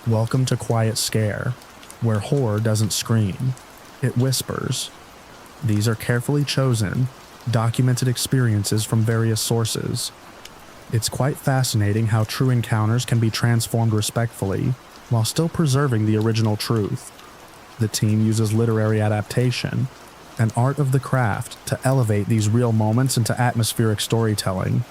Welcome to Quiet Scare, where horror doesn't scream, it whispers. These are carefully chosen, documented experiences from various sources. It's quite fascinating how true encounters can be transformed respectfully, while still preserving the original truth. The team uses literary adaptation, an art of the craft, to elevate these real moments into atmospheric storytelling.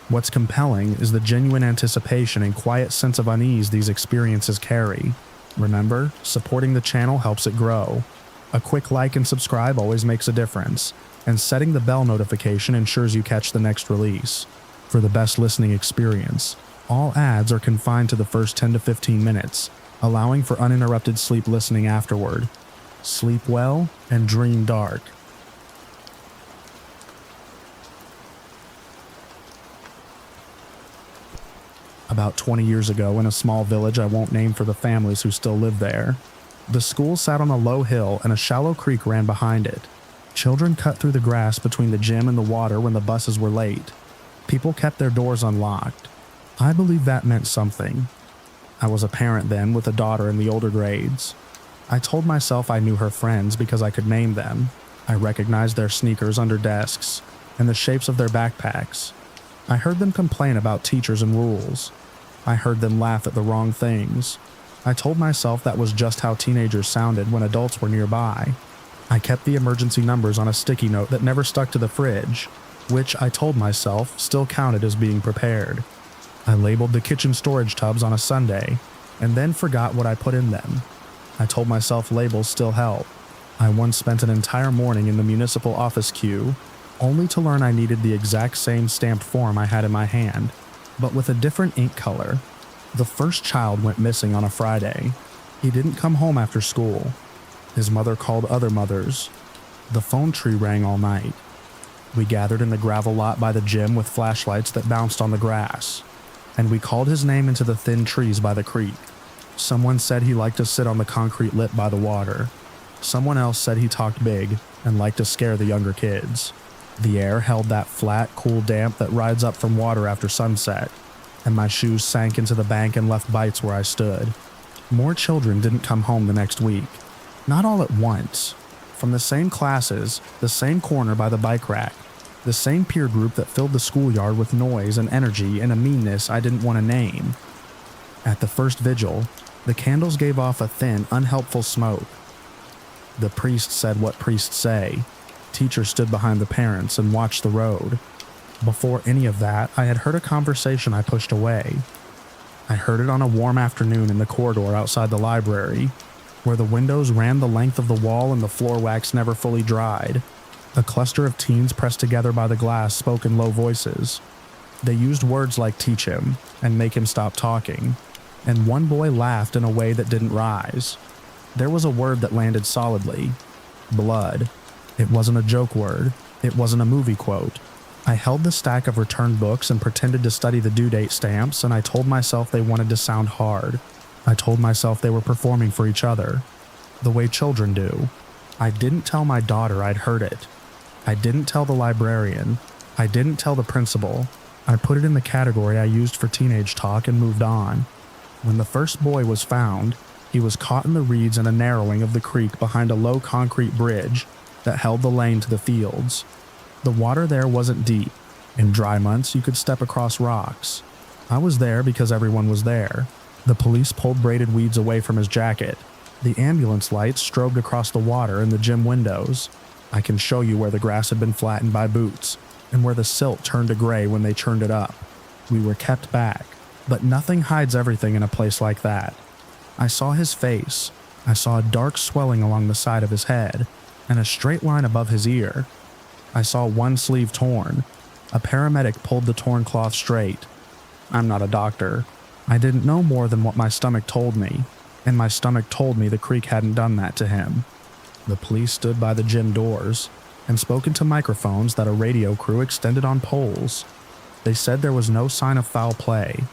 What's compelling is the genuine anticipation and quiet sense of unease these experiences carry. Remember, supporting the channel helps it grow. A quick like and subscribe always makes a difference, and setting the bell notification ensures you catch the next release. For the best listening experience, all ads are confined to the first 10 to 15 minutes, allowing for uninterrupted sleep listening afterward. Sleep well and dream dark. About 20 years ago, in a small village I won't name for the families who still live there, the school sat on a low hill and a shallow creek ran behind it. Children cut through the grass between the gym and the water when the buses were late. People kept their doors unlocked. I believe that meant something. I was a parent then with a daughter in the older grades. I told myself I knew her friends because I could name them. I recognized their sneakers under desks and the shapes of their backpacks. I heard them complain about teachers and rules. I heard them laugh at the wrong things. I told myself that was just how teenagers sounded when adults were nearby. I kept the emergency numbers on a sticky note that never stuck to the fridge, which I told myself still counted as being prepared. I labeled the kitchen storage tubs on a Sunday, and then forgot what I put in them. I told myself labels still help. I once spent an entire morning in the municipal office queue, only to learn I needed the exact same stamped form I had in my hand, but with a different ink color. The first child went missing on a Friday. He didn't come home after school. His mother called other mothers. The phone tree rang all night. We gathered in the gravel lot by the gym with flashlights that bounced on the grass, and we called his name into the thin trees by the creek. Someone said he liked to sit on the concrete lip by the water. Someone else said he talked big and liked to scare the younger kids. The air held that flat, cool damp that rides up from water after sunset, and my shoes sank into the bank and left bites where I stood. More children didn't come home the next week. Not all at once. From the same classes, the same corner by the bike rack, the same peer group that filled the schoolyard with noise and energy and a meanness I didn't want to name. At the first vigil, the candles gave off a thin, unhelpful smoke. The priest said what priests say. Teachers stood behind the parents and watched the road. Before any of that, I had heard a conversation I pushed away. I heard it on a warm afternoon in the corridor outside the library, where the windows ran the length of the wall and the floor wax never fully dried. A cluster of teens pressed together by the glass spoke in low voices. They used words like teach him and make him stop talking, and one boy laughed in a way that didn't rise. There was a word that landed solidly: blood. It wasn't a joke word. It wasn't a movie quote. I held the stack of returned books and pretended to study the due date stamps, and I told myself they wanted to sound hard. I told myself they were performing for each other, the way children do. I didn't tell my daughter I'd heard it. I didn't tell the librarian. I didn't tell the principal. I put it in the category I used for teenage talk and moved on. When the first boy was found, he was caught in the reeds in a narrowing of the creek behind a low concrete bridge that held the lane to the fields. The water there wasn't deep. In dry months, you could step across rocks. I was there because everyone was there. The police pulled braided weeds away from his jacket. The ambulance lights strobed across the water in the gym windows. I can show you where the grass had been flattened by boots, and where the silt turned to gray when they churned it up. We were kept back, but nothing hides everything in a place like that. I saw his face. I saw a dark swelling along the side of his head, and a straight line above his ear. I saw one sleeve torn. A paramedic pulled the torn cloth straight. I'm not a doctor. I didn't know more than what my stomach told me, and my stomach told me the creek hadn't done that to him. The police stood by the gym doors and spoke into microphones that a radio crew extended on poles. They said there was no sign of foul play.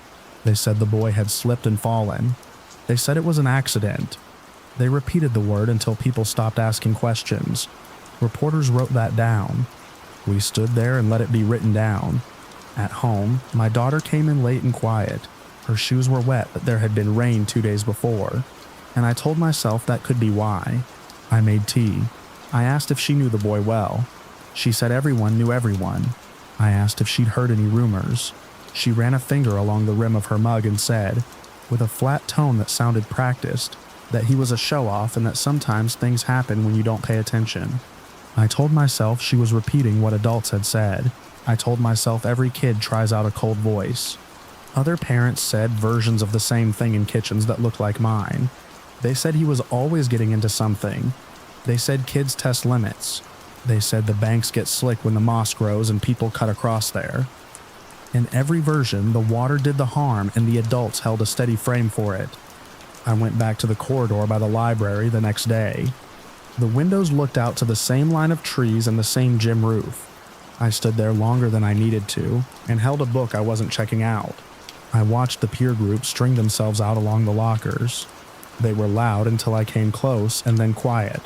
They said the boy had slipped and fallen. They said it was an accident. They repeated the word until people stopped asking questions. Reporters wrote that down. We stood there and let it be written down. At home, my daughter came in late and quiet. Her shoes were wet, but there had been rain 2 days before, and I told myself that could be why. I made tea. I asked if she knew the boy well. She said everyone knew everyone. I asked if she'd heard any rumors. She ran a finger along the rim of her mug and said, with a flat tone that sounded practiced, that he was a show-off and that sometimes things happen when you don't pay attention. I told myself she was repeating what adults had said. I told myself every kid tries out a cold voice. Other parents said versions of the same thing in kitchens that looked like mine. They said he was always getting into something. They said kids test limits. They said the banks get slick when the moss grows and people cut across there. In every version, the water did the harm and the adults held a steady frame for it. I went back to the corridor by the library the next day. The windows looked out to the same line of trees and the same gym roof. I stood there longer than I needed to and held a book I wasn't checking out. I watched the peer group string themselves out along the lockers. They were loud until I came close and then quiet.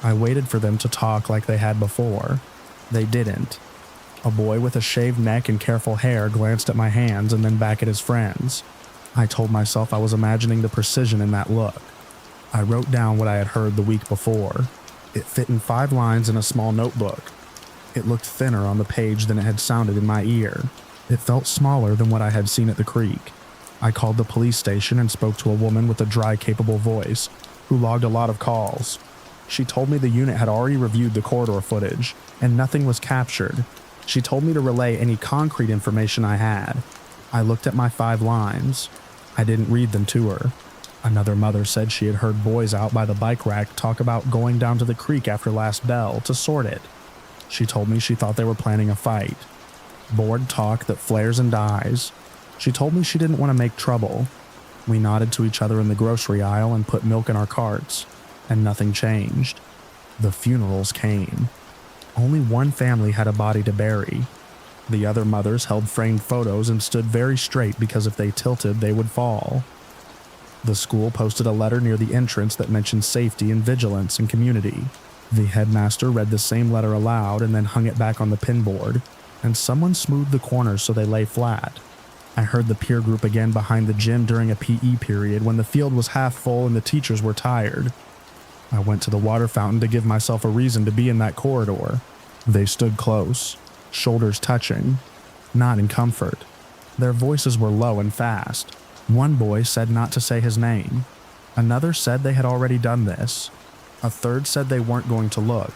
I waited for them to talk like they had before. They didn't. A boy with a shaved neck and careful hair glanced at my hands and then back at his friends. I told myself I was imagining the precision in that look. I wrote down what I had heard the week before. It fit in 5 lines in a small notebook. It looked thinner on the page than it had sounded in my ear. It felt smaller than what I had seen at the creek. I called the police station and spoke to a woman with a dry, capable voice, who logged a lot of calls. She told me the unit had already reviewed the corridor footage, and nothing was captured. She told me to relay any concrete information I had. I looked at my 5 lines. I didn't read them to her. Another mother said she had heard boys out by the bike rack talk about going down to the creek after last bell to sort it. She told me she thought they were planning a fight. Bored talk that flares and dies. She told me she didn't want to make trouble. We nodded to each other in the grocery aisle and put milk in our carts, and nothing changed. The funerals came. Only one family had a body to bury. The other mothers held framed photos and stood very straight because if they tilted, they would fall. The school posted a letter near the entrance that mentioned safety and vigilance and community. The headmaster read the same letter aloud and then hung it back on the pinboard, and someone smoothed the corners so they lay flat. I heard the peer group again behind the gym during a PE period when the field was half full and the teachers were tired. I went to the water fountain to give myself a reason to be in that corridor. They stood close, shoulders touching, not in comfort. Their voices were low and fast. One boy said not to say his name. Another said they had already done this. A third said they weren't going to look.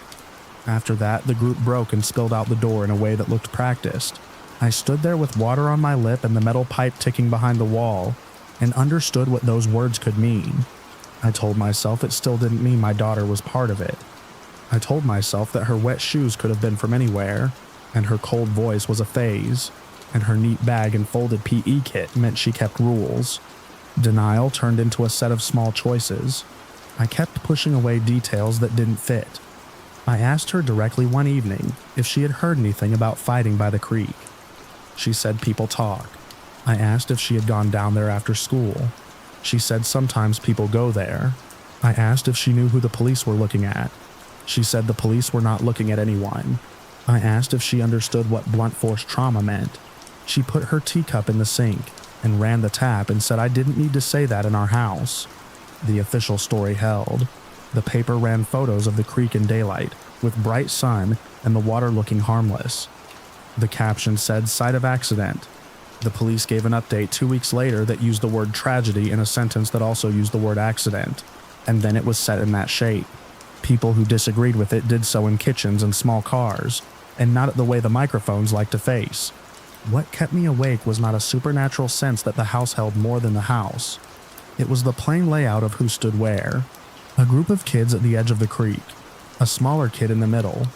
After that, the group broke and spilled out the door in a way that looked practiced. I stood there with water on my lip and the metal pipe ticking behind the wall, and understood what those words could mean. I told myself it still didn't mean my daughter was part of it. I told myself that her wet shoes could have been from anywhere, and her cold voice was a phase, and her neat bag and folded PE kit meant she kept rules. Denial turned into a set of small choices. I kept pushing away details that didn't fit. I asked her directly one evening if she had heard anything about fighting by the creek. She said people talk. I asked if she had gone down there after school. She said sometimes people go there. I asked if she knew who the police were looking at. She said the police were not looking at anyone. I asked if she understood what blunt force trauma meant. She put her teacup in the sink and ran the tap and said I didn't need to say that in our house. The official story held. The paper ran photos of the creek in daylight, with bright sun and the water looking harmless. The caption said site of accident. The police gave an update 2 weeks later that used the word tragedy in a sentence that also used the word accident, and then it was set in that shape. People who disagreed with it did so in kitchens and small cars, and not at the way the microphones like to face. What kept me awake was not a supernatural sense that the house held more than the house. It was the plain layout of who stood where. A group of kids at the edge of the creek, a smaller kid in the middle,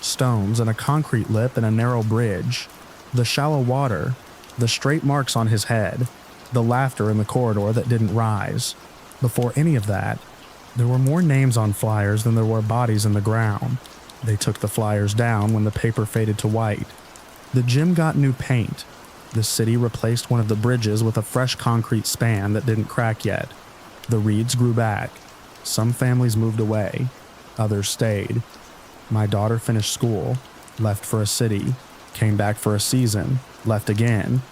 stones and a concrete lip and a narrow bridge, the shallow water, the straight marks on his head, the laughter in the corridor that didn't rise. Before any of that, there were more names on flyers than there were bodies in the ground. They took the flyers down when the paper faded to white. The gym got new paint. The city replaced one of the bridges with a fresh concrete span that didn't crack yet. The reeds grew back. Some families moved away. Others stayed. My daughter finished school, left for a city, came back for a season, left again.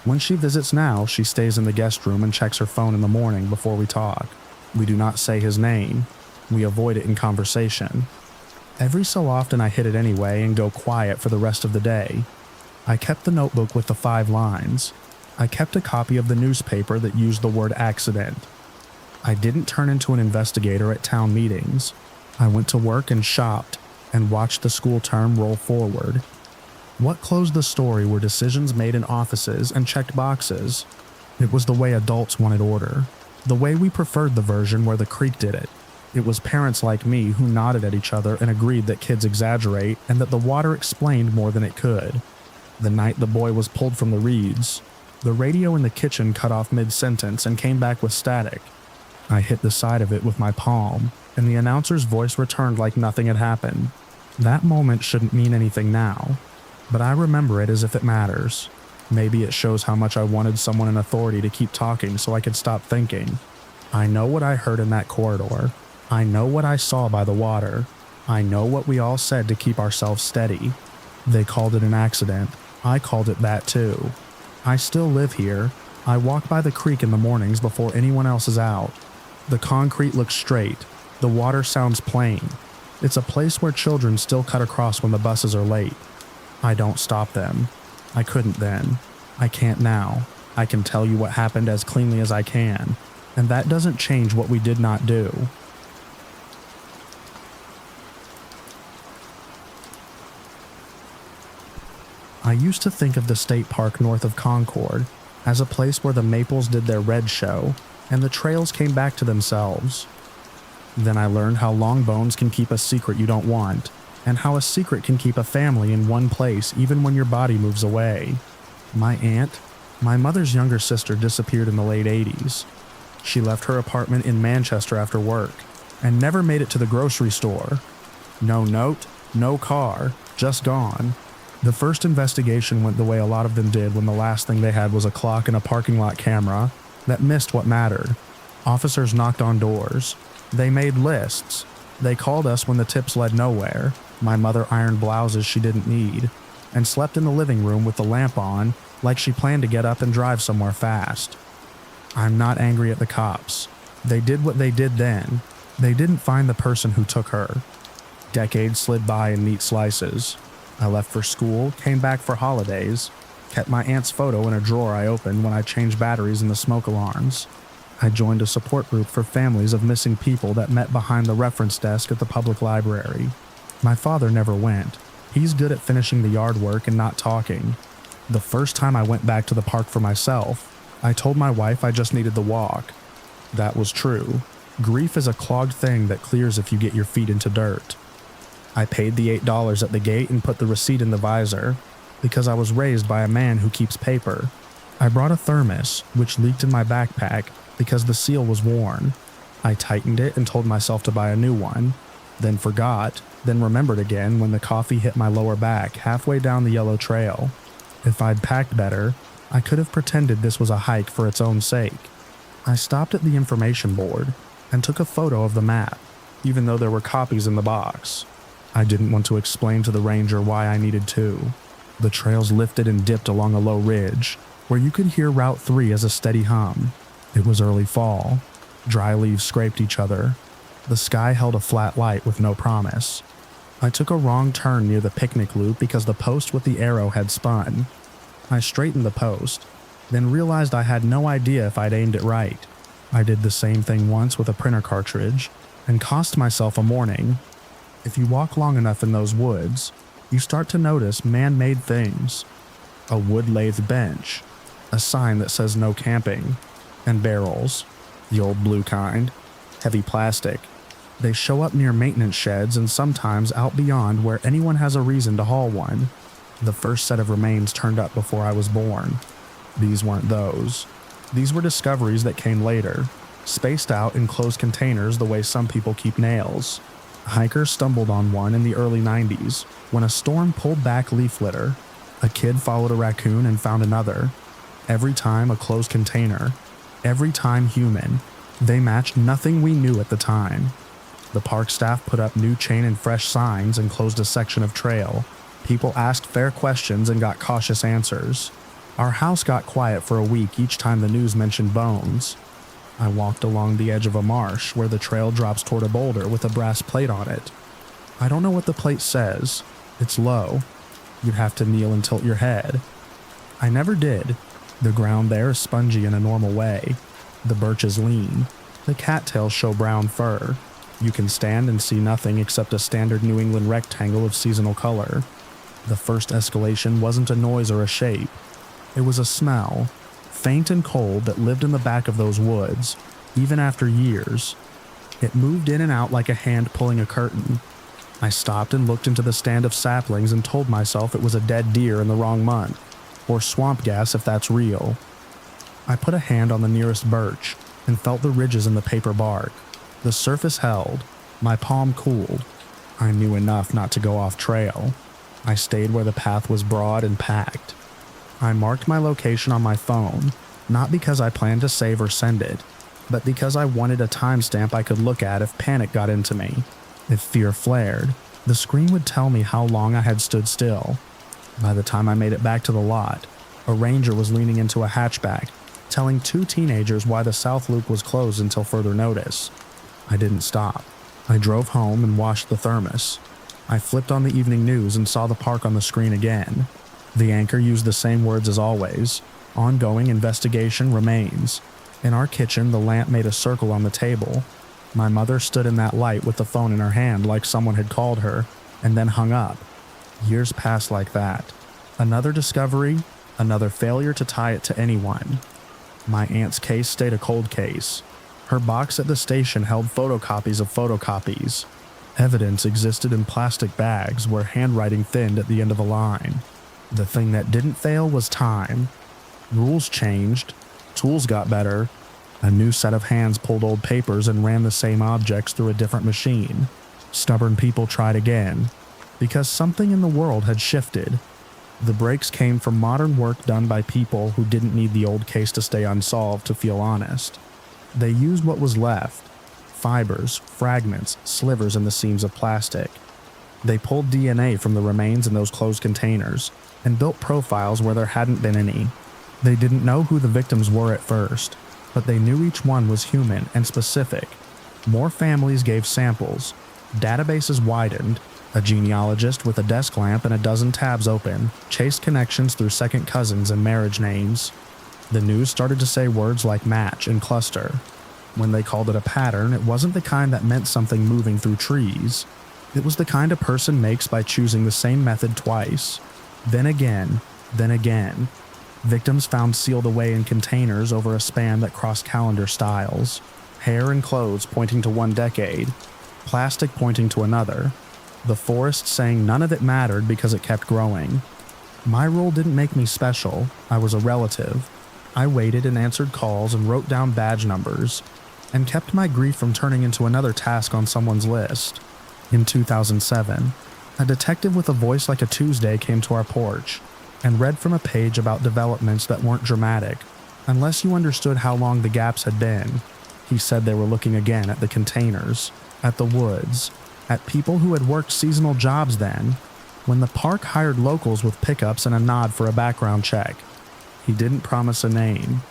When she visits now, she stays in the guest room and checks her phone in the morning before we talk. We do not say his name. We avoid it in conversation. Every so often I hit it anyway and go quiet for the rest of the day. I kept the notebook with the 5 lines. I kept a copy of the newspaper that used the word accident. I didn't turn into an investigator at town meetings. I went to work and shopped and watched the school term roll forward. What closed the story were decisions made in offices and checked boxes. It was the way adults wanted order, the way we preferred the version where the creek did it. It was parents like me who nodded at each other and agreed that kids exaggerate and that the water explained more than it could. The night the boy was pulled from the reeds, the radio in the kitchen cut off mid-sentence and came back with static. I hit the side of it with my palm, and the announcer's voice returned like nothing had happened. That moment shouldn't mean anything now, but I remember it as if it matters. Maybe it shows how much I wanted someone in authority to keep talking so I could stop thinking. I know what I heard in that corridor. I know what I saw by the water. I know what we all said to keep ourselves steady. They called it an accident. I called it that too. I still live here. I walk by the creek in the mornings before anyone else is out. The concrete looks straight. The water sounds plain. It's a place where children still cut across when the buses are late. I don't stop them. I couldn't then. I can't now. I can tell you what happened as cleanly as I can, and that doesn't change what we did not do. I used to think of the state park north of Concord as a place where the maples did their red show and the trails came back to themselves. Then I learned how long bones can keep a secret you don't want, and how a secret can keep a family in one place even when your body moves away. My aunt, my mother's younger sister, disappeared in the late 80s. She left her apartment in Manchester after work and never made it to the grocery store. No note, no car, just gone. The first investigation went the way a lot of them did when the last thing they had was a clock and a parking lot camera that missed what mattered. Officers knocked on doors. They made lists. They called us when the tips led nowhere. My mother ironed blouses she didn't need and slept in the living room with the lamp on like she planned to get up and drive somewhere fast. I'm not angry at the cops. They did what they did then. They didn't find the person who took her. Decades slid by in neat slices. I left for school, came back for holidays, kept my aunt's photo in a drawer I opened when I changed batteries in the smoke alarms. I joined a support group for families of missing people that met behind the reference desk at the public library. My father never went. He's good at finishing the yard work and not talking. The first time I went back to the park for myself, I told my wife I just needed the walk. That was true. Grief is a clogged thing that clears if you get your feet into dirt. I paid the $8 at the gate and put the receipt in the visor, because I was raised by a man who keeps paper. I brought a thermos, which leaked in my backpack because the seal was worn. I tightened it and told myself to buy a new one, then forgot, then remembered again when the coffee hit my lower back halfway down the yellow trail. If I'd packed better, I could have pretended this was a hike for its own sake. I stopped at the information board and took a photo of the map, even though there were copies in the box. I didn't want to explain to the ranger why I needed to. The trails lifted and dipped along a low ridge, where you could hear Route 3 as a steady hum. It was early fall. Dry leaves scraped each other. The sky held a flat light with no promise. I took a wrong turn near the picnic loop because the post with the arrow had spun. I straightened the post, then realized I had no idea if I'd aimed it right. I did the same thing once with a printer cartridge, and cost myself a morning. If you walk long enough in those woods, you start to notice man-made things. A wood-lathe bench, a sign that says no camping, and barrels, the old blue kind, heavy plastic. They show up near maintenance sheds and sometimes out beyond where anyone has a reason to haul one. The first set of remains turned up before I was born. These weren't those. These were discoveries that came later, spaced out in closed containers the way some people keep nails. Hikers stumbled on one in the early 90s when a storm pulled back leaf litter. A kid followed a raccoon and found another. Every time a closed container, every time human. They matched nothing we knew at the time. The park staff put up new chain and fresh signs and closed a section of trail. People asked fair questions and got cautious answers. Our house got quiet for a week each time the news mentioned bones. I walked along the edge of a marsh where the trail drops toward a boulder with a brass plate on it. I don't know what the plate says. It's low. You'd have to kneel and tilt your head. I never did. The ground there is spongy in a normal way. The birch is lean. The cattails show brown fur. You can stand and see nothing except a standard New England rectangle of seasonal color. The first escalation wasn't a noise or a shape. It was a smell, faint and cold, that lived in the back of those woods, even after years. It moved in and out like a hand pulling a curtain. I stopped and looked into the stand of saplings and told myself it was a dead deer in the wrong month, or swamp gas if that's real. I put a hand on the nearest birch and felt the ridges in the paper bark. The surface held. My palm cooled. I knew enough not to go off trail. I stayed where the path was broad and packed. I marked my location on my phone, not because I planned to save or send it, but because I wanted a timestamp I could look at if panic got into me. If fear flared, the screen would tell me how long I had stood still. By the time I made it back to the lot, a ranger was leaning into a hatchback, telling two teenagers why the South Loop was closed until further notice. I didn't stop. I drove home and washed the thermos. I flipped on the evening news and saw the park on the screen again. The anchor used the same words as always. Ongoing investigation remains. In our kitchen, the lamp made a circle on the table. My mother stood in that light with the phone in her hand like someone had called her, and then hung up. Years passed like that. Another discovery, another failure to tie it to anyone. My aunt's case stayed a cold case. Her box at the station held photocopies of photocopies. Evidence existed in plastic bags where handwriting thinned at the end of a line. The thing that didn't fail was time. Rules changed. Tools got better. A new set of hands pulled old papers and ran the same objects through a different machine. Stubborn people tried again. Because something in the world had shifted. The breaks came from modern work done by people who didn't need the old case to stay unsolved to feel honest. They used what was left. Fibers, fragments, slivers in the seams of plastic. They pulled DNA from the remains in those closed containers and built profiles where there hadn't been any. They didn't know who the victims were at first, but they knew each one was human and specific. More families gave samples. Databases widened. A genealogist with a desk lamp and a dozen tabs open chased connections through second cousins and marriage names. The news started to say words like match and cluster. When they called it a pattern, it wasn't the kind that meant something moving through trees. It was the kind a person makes by choosing the same method twice. Then again, then again. Victims found sealed away in containers over a span that crossed calendar styles. Hair and clothes pointing to one decade. Plastic pointing to another. The forest saying none of it mattered because it kept growing. My role didn't make me special. I was a relative. I waited and answered calls and wrote down badge numbers, and kept my grief from turning into another task on someone's list. In 2007, a detective with a voice like a Tuesday came to our porch and read from a page about developments that weren't dramatic, unless you understood how long the gaps had been. He said they were looking again at the containers, at the woods, at people who had worked seasonal jobs then, when the park hired locals with pickups and a nod for a background check. He didn't promise a name.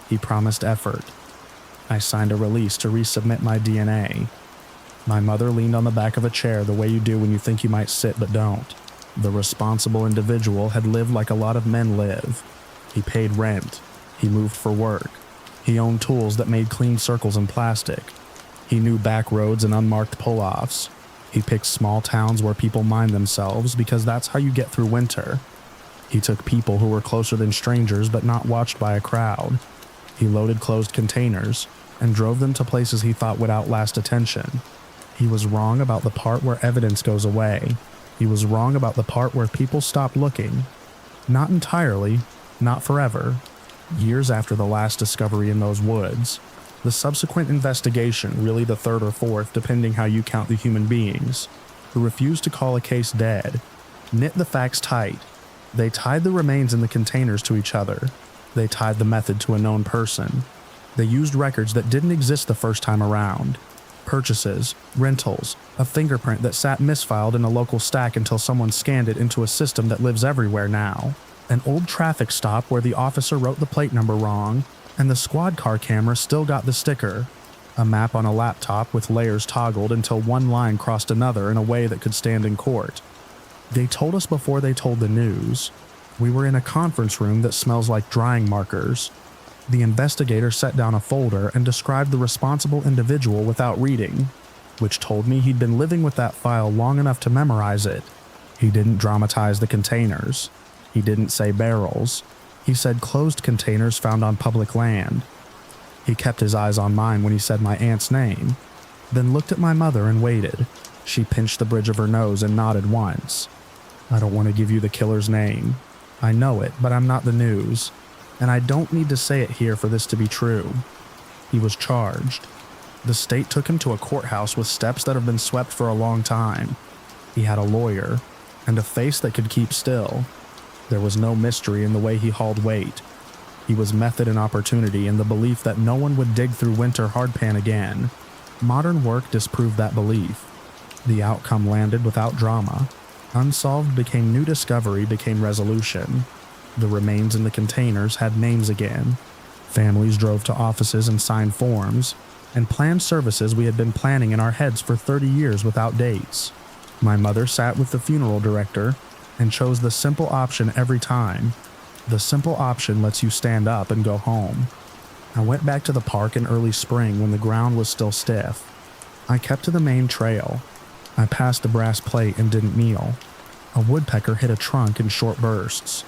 He promised effort. I signed a release to resubmit my DNA. My mother leaned on the back of a chair the way you do when you think you might sit but don't. The responsible individual had lived like a lot of men live. He paid rent. He moved for work. He owned tools that made clean circles in plastic. He knew back roads and unmarked pull-offs. He picked small towns where people mind themselves because that's how you get through winter. He took people who were closer than strangers but not watched by a crowd. He loaded closed containers and drove them to places he thought would outlast attention. He was wrong about the part where evidence goes away. He was wrong about the part where people stop looking. Not entirely, not forever. Years after the last discovery in those woods, the subsequent investigation, really the third or fourth depending how you count the human beings, who refused to call a case dead, knit the facts tight. They tied the remains in the containers to each other. They tied the method to a known person. They used records that didn't exist the first time around. Purchases, rentals, a fingerprint that sat misfiled in a local stack until someone scanned it into a system that lives everywhere now. An old traffic stop where the officer wrote the plate number wrong, and the squad car camera still got the sticker. A map on a laptop with layers toggled until one line crossed another in a way that could stand in court. They told us before they told the news. We were in a conference room that smells like drying markers. The investigator set down a folder and described the responsible individual without reading, which told me he'd been living with that file long enough to memorize it. He didn't dramatize the containers. He didn't say barrels. He said closed containers found on public land. He kept his eyes on mine when he said my aunt's name, then looked at my mother and waited. She pinched the bridge of her nose and nodded once. I don't want to give you the killer's name. I know it, but I'm not the news, and I don't need to say it here for this to be true. He was charged. The state took him to a courthouse with steps that have been swept for a long time. He had a lawyer, and a face that could keep still. There was no mystery in the way he hauled weight. He was method and opportunity in the belief that no one would dig through winter hardpan again. Modern work disproved that belief. The outcome landed without drama. Unsolved became new discovery became resolution. The remains in the containers had names again. Families drove to offices and signed forms, and planned services we had been planning in our heads for 30 years without dates. My mother sat with the funeral director and chose the simple option every time. The simple option lets you stand up and go home. I went back to the park in early spring when the ground was still stiff. I kept to the main trail. I passed the brass plate and didn't kneel. A woodpecker hit a trunk in short bursts.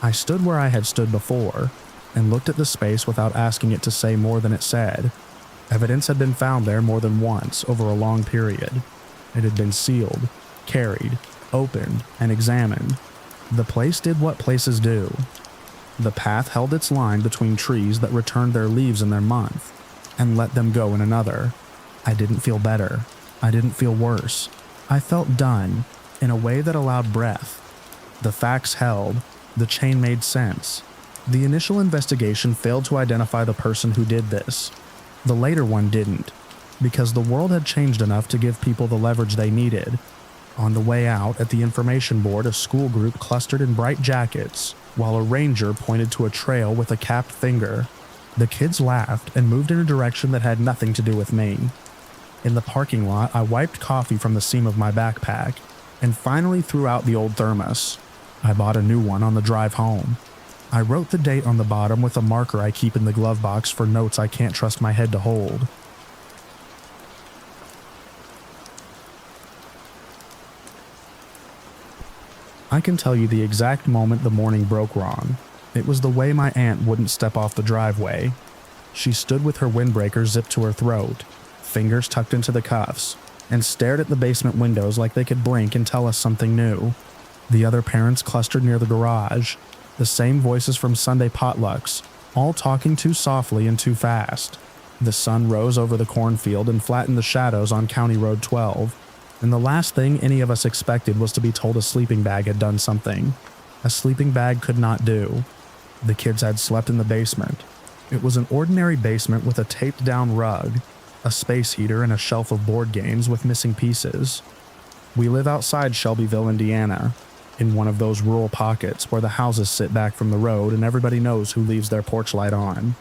I stood where I had stood before and looked at the space without asking it to say more than it said. Evidence had been found there more than once over a long period. It had been sealed, carried, opened, and examined. The place did what places do. The path held its line between trees that returned their leaves in their month and let them go in another. I didn't feel better. I didn't feel worse. I felt done in a way that allowed breath. The facts held. The chain made sense. The initial investigation failed to identify the person who did this. The later one didn't, because the world had changed enough to give people the leverage they needed. On the way out, at the information board, a school group clustered in bright jackets, while a ranger pointed to a trail with a capped finger. The kids laughed and moved in a direction that had nothing to do with me. In the parking lot, I wiped coffee from the seam of my backpack and finally threw out the old thermos. I bought a new one on the drive home. I wrote the date on the bottom with a marker I keep in the glove box for notes I can't trust my head to hold. I can tell you the exact moment the morning broke wrong. It was the way my aunt wouldn't step off the driveway. She stood with her windbreaker zipped to her throat, fingers tucked into the cuffs, and stared at the basement windows like they could blink and tell us something new. The other parents clustered near the garage, the same voices from Sunday potlucks, all talking too softly and too fast. The sun rose over the cornfield and flattened the shadows on County Road 12. And the last thing any of us expected was to be told a sleeping bag had done something. A sleeping bag could not do. The kids had slept in the basement. It was an ordinary basement with a taped-down rug, a space heater, and a shelf of board games with missing pieces. We live outside Shelbyville, Indiana, in one of those rural pockets where the houses sit back from the road and everybody knows who leaves their porch light on.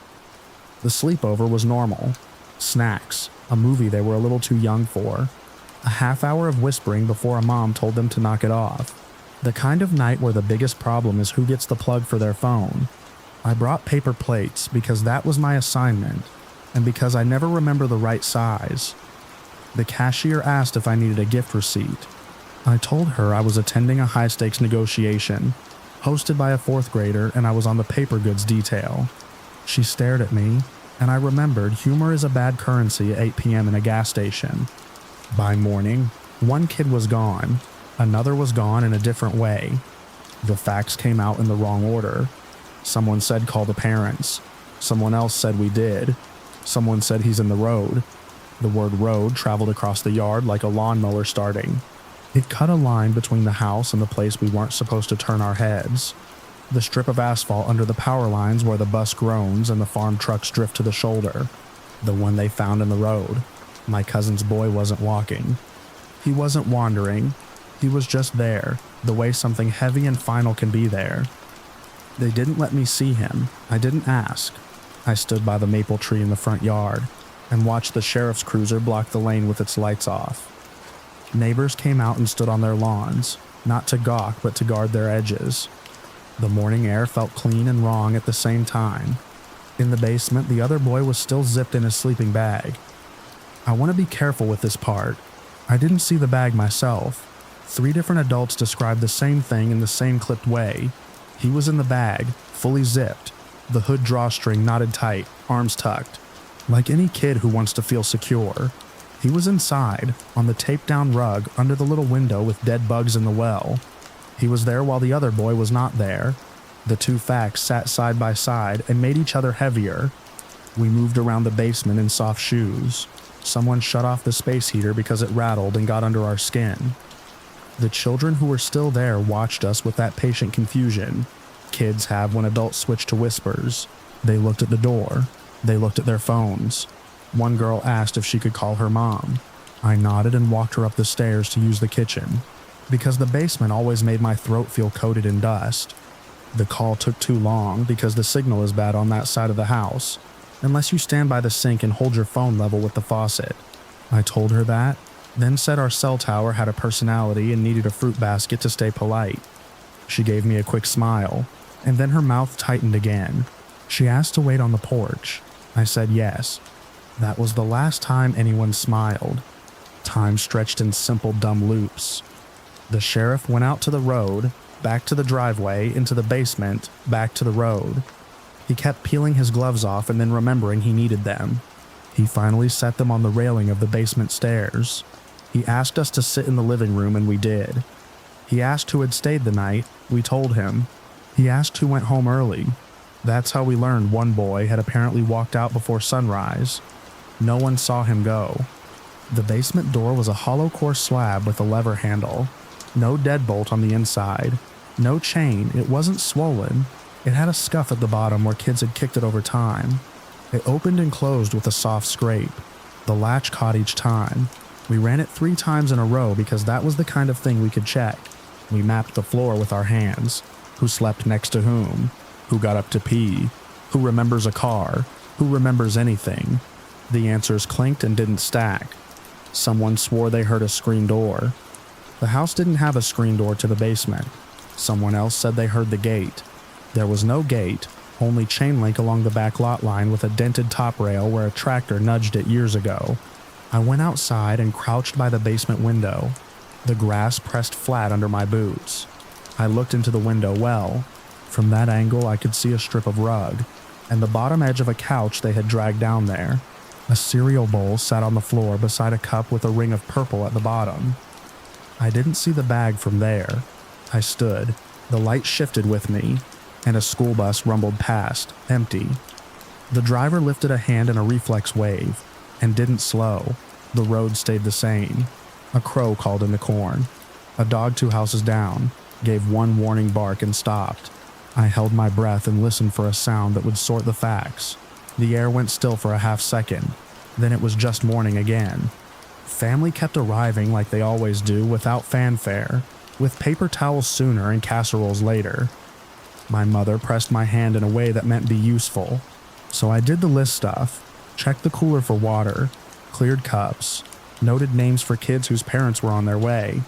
The sleepover was normal. Snacks, a movie they were a little too young for, a half hour of whispering before a mom told them to knock it off. The kind of night where the biggest problem is who gets the plug for their phone. I brought paper plates because that was my assignment, and because I never remember the right size. The cashier asked if I needed a gift receipt. I told her I was attending a high-stakes negotiation, hosted by a 4th grader, and I was on the paper goods detail. She stared at me, and I remembered humor is a bad currency at 8 p.m. in a gas station. By morning, one kid was gone, another was gone in a different way. The facts came out in the wrong order. Someone said call the parents. Someone else said we did. Someone said he's in the road. The word road traveled across the yard like a lawnmower starting. It cut a line between the house and the place we weren't supposed to turn our heads. The strip of asphalt under the power lines where the bus groans and the farm trucks drift to the shoulder. The one they found in the road. My cousin's boy wasn't walking. He wasn't wandering. He was just there, the way something heavy and final can be there. They didn't let me see him. I didn't ask. I stood by the maple tree in the front yard and watched the sheriff's cruiser block the lane with its lights off. Neighbors came out and stood on their lawns, not to gawk but to guard their edges. The morning air felt clean and wrong at the same time. In the basement, the other boy was still zipped in his sleeping bag. I want to be careful with this part. I didn't see the bag myself. 3 different adults described the same thing in the same clipped way. He was in the bag, fully zipped, the hood drawstring knotted tight, arms tucked. Like any kid who wants to feel secure. He was inside, on the taped-down rug under the little window with dead bugs in the well. He was there while the other boy was not there. The 2 facts sat side by side and made each other heavier. We moved around the basement in soft shoes. Someone shut off the space heater because it rattled and got under our skin. The children who were still there watched us with that patient confusion kids have when adults switch to whispers. They looked at the door. They looked at their phones. One girl asked if she could call her mom. I nodded and walked her up the stairs to use the kitchen, because the basement always made my throat feel coated in dust. The call took too long because the signal is bad on that side of the house, unless you stand by the sink and hold your phone level with the faucet. I told her that, then said our cell tower had a personality and needed a fruit basket to stay polite. She gave me a quick smile, and then her mouth tightened again. She asked to wait on the porch. I said yes. That was the last time anyone smiled. Time stretched in simple dumb loops. The sheriff went out to the road, back to the driveway, into the basement, back to the road. He kept peeling his gloves off and then remembering he needed them. He finally set them on the railing of the basement stairs. He asked us to sit in the living room and we did. He asked who had stayed the night. We told him. He asked who went home early. That's how we learned one boy had apparently walked out before sunrise. No one saw him go. The basement door was a hollow core slab with a lever handle. No deadbolt on the inside. No chain. It wasn't swollen. It had a scuff at the bottom where kids had kicked it over time. It opened and closed with a soft scrape. The latch caught each time. We ran it 3 times in a row because that was the kind of thing we could check. We mapped the floor with our hands. Who slept next to whom? Who got up to pee? Who remembers a car? Who remembers anything? The answers clinked and didn't stack. Someone swore they heard a screen door. The house didn't have a screen door to the basement. Someone else said they heard the gate. There was no gate, only chain link along the back lot line with a dented top rail where a tractor nudged it years ago. I went outside and crouched by the basement window. The grass pressed flat under my boots. I looked into the window well. From that angle I could see a strip of rug, and the bottom edge of a couch they had dragged down there. A cereal bowl sat on the floor beside a cup with a ring of purple at the bottom. I didn't see the bag from there. I stood. The light shifted with me, and a school bus rumbled past, empty. The driver lifted a hand in a reflex wave, and didn't slow. The road stayed the same. A crow called in the corn. A dog 2 houses down gave one warning bark and stopped. I held my breath and listened for a sound that would sort the facts. The air went still for a half second. Then it was just morning again. Family kept arriving like they always do, without fanfare, with paper towels sooner and casseroles later. My mother pressed my hand in a way that meant be useful. So I did the list stuff, checked the cooler for water, cleared cups, noted names for kids whose parents were on their way.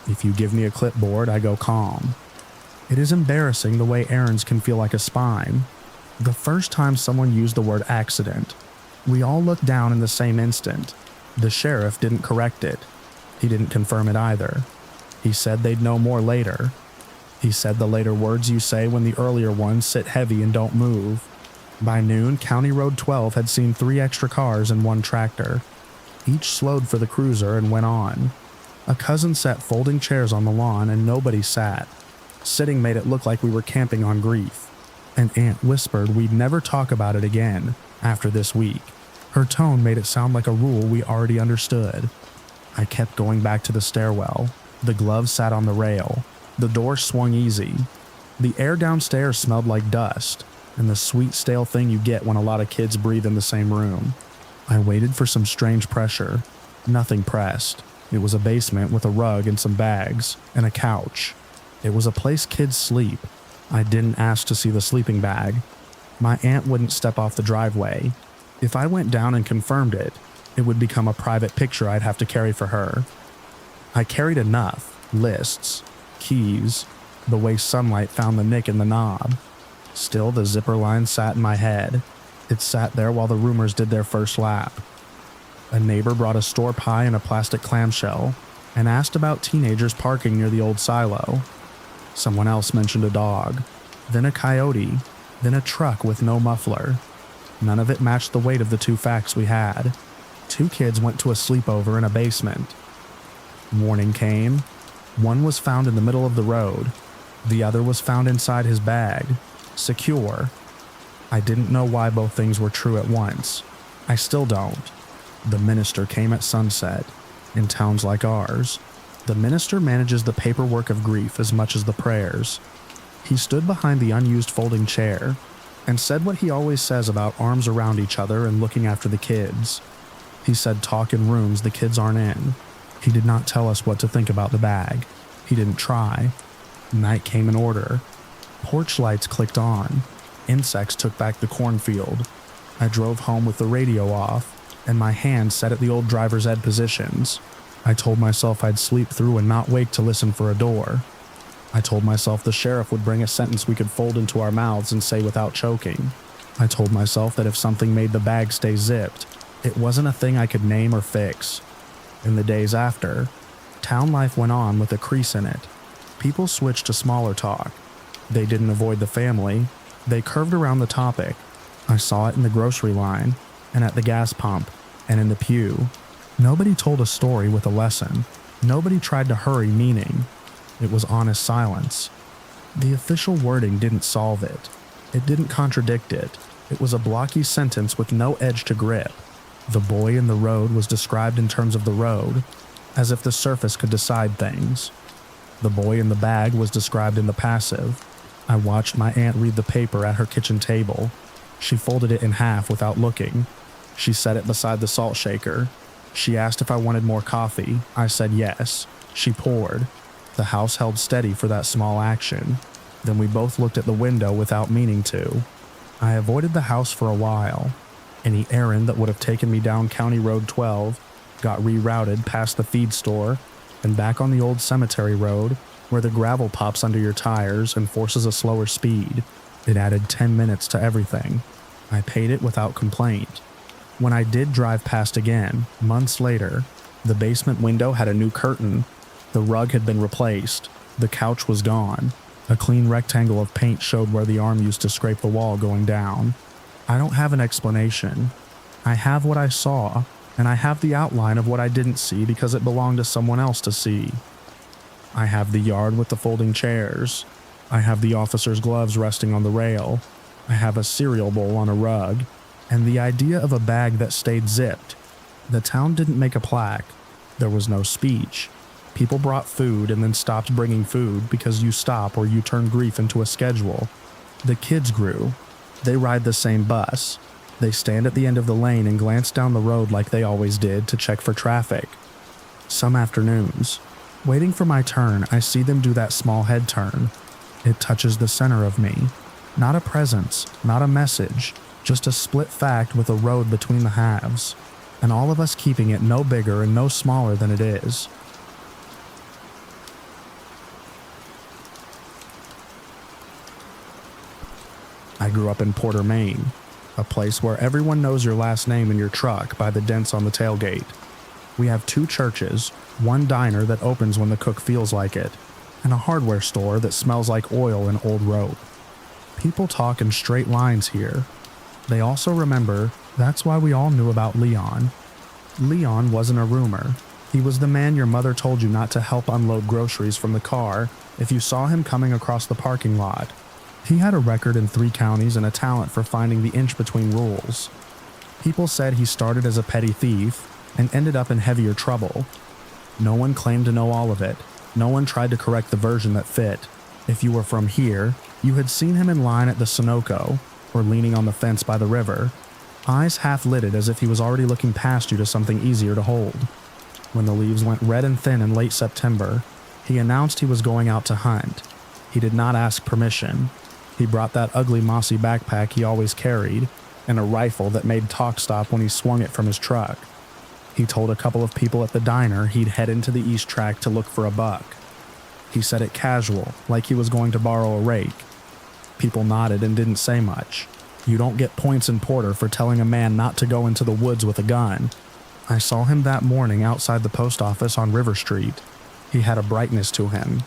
If you give me a clipboard, I go calm. It is embarrassing the way errands can feel like a spine. The first time someone used the word accident, we all looked down in the same instant. The sheriff didn't correct it. He didn't confirm it either. He said they'd know more later. He said the later words you say when the earlier ones sit heavy and don't move. By noon, County Road 12 had seen 3 extra cars and 1 tractor. Each slowed for the cruiser and went on. A cousin sat folding chairs on the lawn and nobody sat. Sitting made it look like we were camping on grief. An aunt whispered we'd never talk about it again after this week. Her tone made it sound like a rule we already understood. I kept going back to the stairwell. The glove sat on the rail. The door swung easy. The air downstairs smelled like dust, and the sweet stale thing you get when a lot of kids breathe in the same room. I waited for some strange pressure. Nothing pressed. It was a basement with a rug and some bags, and a couch. It was a place kids sleep. I didn't ask to see the sleeping bag. My aunt wouldn't step off the driveway. If I went down and confirmed it, it would become a private picture I'd have to carry for her. I carried enough, lists, keys, the way sunlight found the nick in the knob. Still, the zipper line sat in my head. It sat there while the rumors did their first lap. A neighbor brought a store pie in a plastic clamshell and asked about teenagers parking near the old silo. Someone else mentioned a dog, then a coyote, then a truck with no muffler. None of it matched the weight of the two facts we had. 2 kids went to a sleepover in a basement. Morning came. One was found in the middle of the road. The other was found inside his bag, secure. I didn't know why both things were true at once. I still don't. The minister came at sunset. In towns like ours, the minister manages the paperwork of grief as much as the prayers. He stood behind the unused folding chair and said what he always says about arms around each other and looking after the kids. He said talk in rooms the kids aren't in. He did not tell us what to think about the bag. He didn't try. Night came in order. Porch lights clicked on. Insects took back the cornfield. I drove home with the radio off and my hands set at the old driver's ed positions. I told myself I'd sleep through and not wake to listen for a door. I told myself the sheriff would bring a sentence we could fold into our mouths and say without choking. I told myself that if something made the bag stay zipped, it wasn't a thing I could name or fix. In the days after, town life went on with a crease in it. People switched to smaller talk. They didn't avoid the family. They curved around the topic. I saw it in the grocery line, and at the gas pump, and in the pew. Nobody told a story with a lesson. Nobody tried to hurry meaning. It was honest silence. The official wording didn't solve it. It didn't contradict it. It was a blocky sentence with no edge to grip. The boy in the road was described in terms of the road, as if the surface could decide things. The boy in the bag was described in the passive. I watched my aunt read the paper at her kitchen table. She folded it in half without looking. She set it beside the salt shaker. She asked if I wanted more coffee. I said yes. She poured. The house held steady for that small action. Then we both looked at the window without meaning to. I avoided the house for a while. Any errand that would have taken me down County Road 12 got rerouted past the feed store and back on the old cemetery road where the gravel pops under your tires and forces a slower speed. It added 10 minutes to everything. I paid it without complaint. When I did drive past again, months later, the basement window had a new curtain. The rug had been replaced. The couch was gone. A clean rectangle of paint showed where the arm used to scrape the wall going down. I don't have an explanation. I have what I saw, and I have the outline of what I didn't see because it belonged to someone else to see. I have the yard with the folding chairs. I have the officer's gloves resting on the rail. I have a cereal bowl on a rug. And the idea of a bag that stayed zipped. The town didn't make a plaque. There was no speech. People brought food and then stopped bringing food because you stop or you turn grief into a schedule. The kids grew. They ride the same bus. They stand at the end of the lane and glance down the road like they always did to check for traffic. Some afternoons, waiting for my turn, I see them do that small head turn. It touches the center of me. Not a presence, not a message. Just a split fact with a road between the halves, and all of us keeping it no bigger and no smaller than it is. I grew up in Porter, Maine, a place where everyone knows your last name in your truck by the dents on the tailgate. We have 2 churches, 1 diner that opens when the cook feels like it, and a hardware store that smells like oil and old rope. People talk in straight lines here. They also remember that's why we all knew about Leon. Leon wasn't a rumor. He was the man your mother told you not to help unload groceries from the car if you saw him coming across the parking lot. He had a record in 3 counties and a talent for finding the inch between rules. People said he started as a petty thief and ended up in heavier trouble. No one claimed to know all of it. No one tried to correct the version that fit. If you were from here, you had seen him in line at the Sunoco, or leaning on the fence by the river, eyes half-lidded as if he was already looking past you to something easier to hold. When the leaves went red and thin in late September, he announced he was going out to hunt. He did not ask permission. He brought that ugly mossy backpack he always carried, and a rifle that made talk stop when he swung it from his truck. He told a couple of people at the diner he'd head into the east track to look for a buck. He said it casual, like he was going to borrow a rake. People nodded and didn't say much. You don't get points in Porter for telling a man not to go into the woods with a gun. I saw him that morning outside the post office on River Street. He had a brightness to him,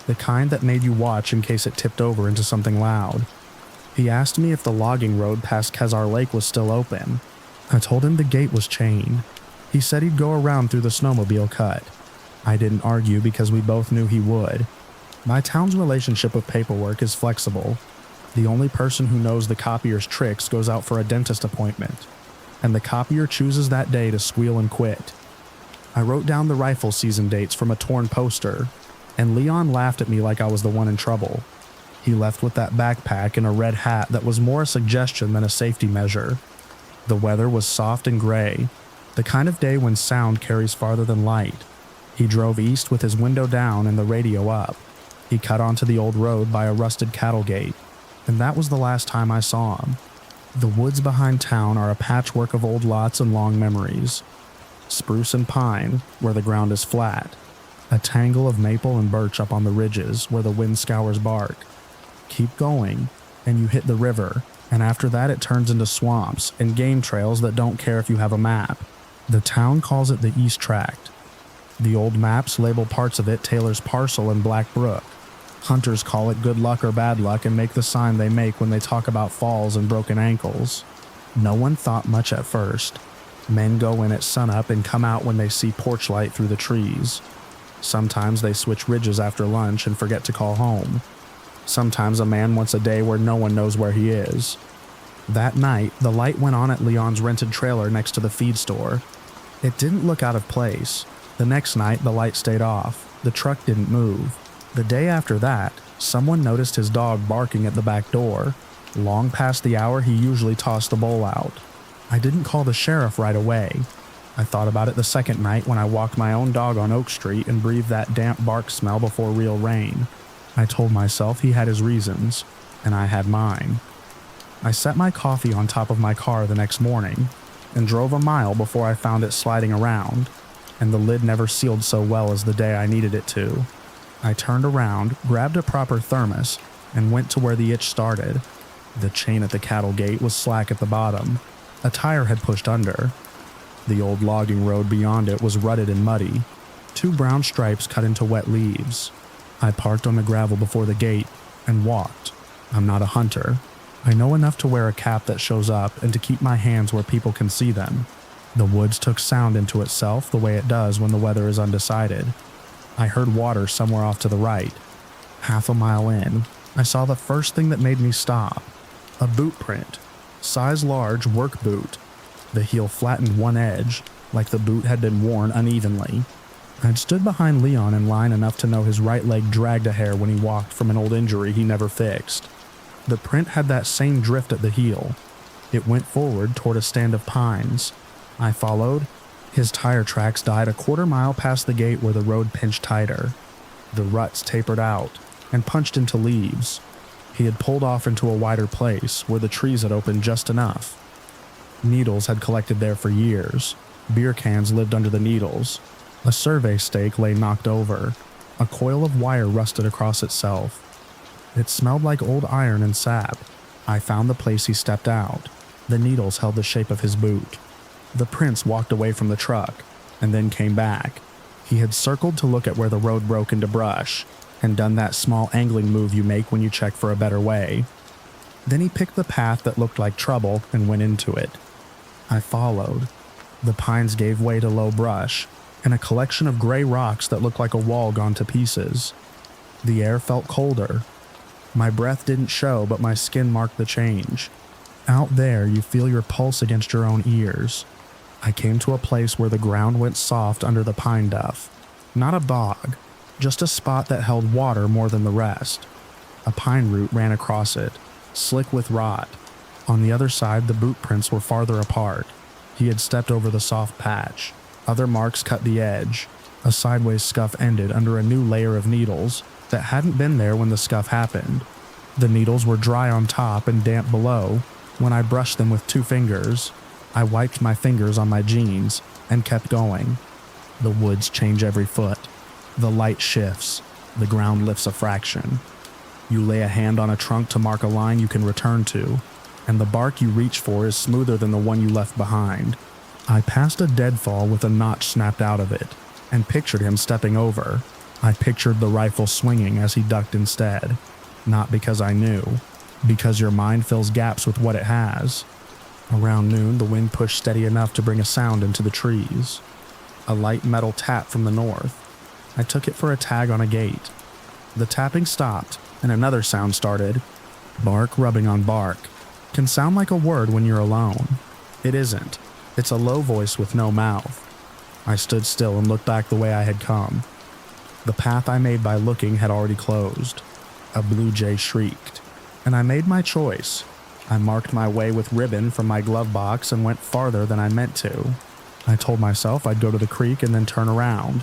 the kind that made you watch in case it tipped over into something loud. He asked me if the logging road past Kezar Lake was still open. I told him the gate was chained. He said he'd go around through the snowmobile cut. I didn't argue because we both knew he would. My town's relationship with paperwork is flexible. The only person who knows the copier's tricks goes out for a dentist appointment, and the copier chooses that day to squeal and quit. I wrote down the rifle season dates from a torn poster, and Leon laughed at me like I was the one in trouble. He left with that backpack and a red hat that was more a suggestion than a safety measure. The weather was soft and gray, the kind of day when sound carries farther than light. He drove east with his window down and the radio up. He cut onto the old road by a rusted cattle gate, and that was the last time I saw him. The woods behind town are a patchwork of old lots and long memories. Spruce and pine, where the ground is flat. A tangle of maple and birch up on the ridges where the wind scours bark. Keep going, and you hit the river, and after that it turns into swamps and game trails that don't care if you have a map. The town calls it the East Tract. The old maps label parts of it Taylor's Parcel and Black Brook. Hunters call it good luck or bad luck and make the sign they make when they talk about falls and broken ankles. No one thought much at first. Men go in at sunup and come out when they see porch light through the trees. Sometimes they switch ridges after lunch and forget to call home. Sometimes a man wants a day where no one knows where he is. That night, the light went on at Leon's rented trailer next to the feed store. It didn't look out of place. The next night, the light stayed off. The truck didn't move. The day after that, someone noticed his dog barking at the back door, long past the hour he usually tossed the bowl out. I didn't call the sheriff right away. I thought about it the second night when I walked my own dog on Oak Street and breathed that damp bark smell before real rain. I told myself he had his reasons, and I had mine. I set my coffee on top of my car the next morning and drove a mile before I found it sliding around, and the lid never sealed so well as the day I needed it to. I turned around, grabbed a proper thermos, and went to where the itch started. The chain at the cattle gate was slack at the bottom. A tire had pushed under. The old logging road beyond it was rutted and muddy. 2 brown stripes cut into wet leaves. I parked on the gravel before the gate and walked. I'm not a hunter. I know enough to wear a cap that shows up and to keep my hands where people can see them. The woods took sound into itself the way it does when the weather is undecided. I heard water somewhere off to the right. Half a mile in, I saw the first thing that made me stop. A boot print. Size large work boot. The heel flattened one edge, like the boot had been worn unevenly. I'd stood behind Leon in line enough to know his right leg dragged a hair when he walked from an old injury he never fixed. The print had that same drift at the heel. It went forward toward a stand of pines. I followed. His tire tracks died a quarter mile past the gate where the road pinched tighter. The ruts tapered out and punched into leaves. He had pulled off into a wider place where the trees had opened just enough. Needles had collected there for years. Beer cans lived under the needles. A survey stake lay knocked over. A coil of wire rusted across itself. It smelled like old iron and sap. I found the place he stepped out. The needles held the shape of his boot. The prince walked away from the truck, and then came back. He had circled to look at where the road broke into brush, and done that small angling move you make when you check for a better way. Then he picked the path that looked like trouble and went into it. I followed. The pines gave way to low brush, and a collection of gray rocks that looked like a wall gone to pieces. The air felt colder. My breath didn't show, but my skin marked the change. Out there, you feel your pulse against your own ears. I came to a place where the ground went soft under the pine duff. Not a bog, just a spot that held water more than the rest. A pine root ran across it, slick with rot. On the other side, the boot prints were farther apart. He had stepped over the soft patch. Other marks cut the edge. A sideways scuff ended under a new layer of needles, that hadn't been there when the scuff happened. The needles were dry on top and damp below. When I brushed them with 2 fingers, I wiped my fingers on my jeans and kept going. The woods change every foot. The light shifts. The ground lifts a fraction. You lay a hand on a trunk to mark a line you can return to, and the bark you reach for is smoother than the one you left behind. I passed a deadfall with a notch snapped out of it, and pictured him stepping over. I pictured the rifle swinging as he ducked instead. Not because I knew, because your mind fills gaps with what it has. Around noon, the wind pushed steady enough to bring a sound into the trees. A light metal tap from the north. I took it for a tag on a gate. The tapping stopped, and another sound started. Bark rubbing on bark. Can sound like a word when you're alone. It isn't. It's a low voice with no mouth. I stood still and looked back the way I had come. The path I made by looking had already closed. A blue jay shrieked, and I made my choice. I marked my way with ribbon from my glove box and went farther than I meant to. I told myself I'd go to the creek and then turn around.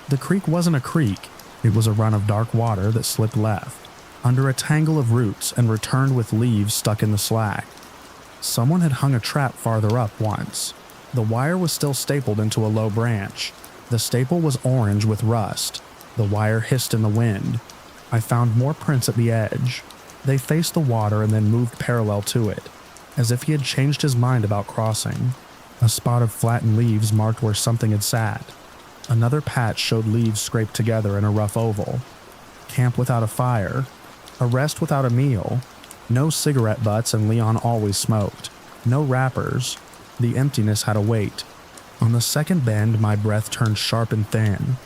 The creek wasn't a creek. It was a run of dark water that slipped left, under a tangle of roots, and returned with leaves stuck in the slack. Someone had hung a trap farther up once. The wire was still stapled into a low branch. The staple was orange with rust. The wire hissed in the wind. I found more prints at the edge. They faced the water and then moved parallel to it, as if he had changed his mind about crossing. A spot of flattened leaves marked where something had sat. Another patch showed leaves scraped together in a rough oval. Camp without a fire. A rest without a meal. No cigarette butts, and Leon always smoked. No wrappers. The emptiness had a weight. On the second bend, my breath turned sharp and thin.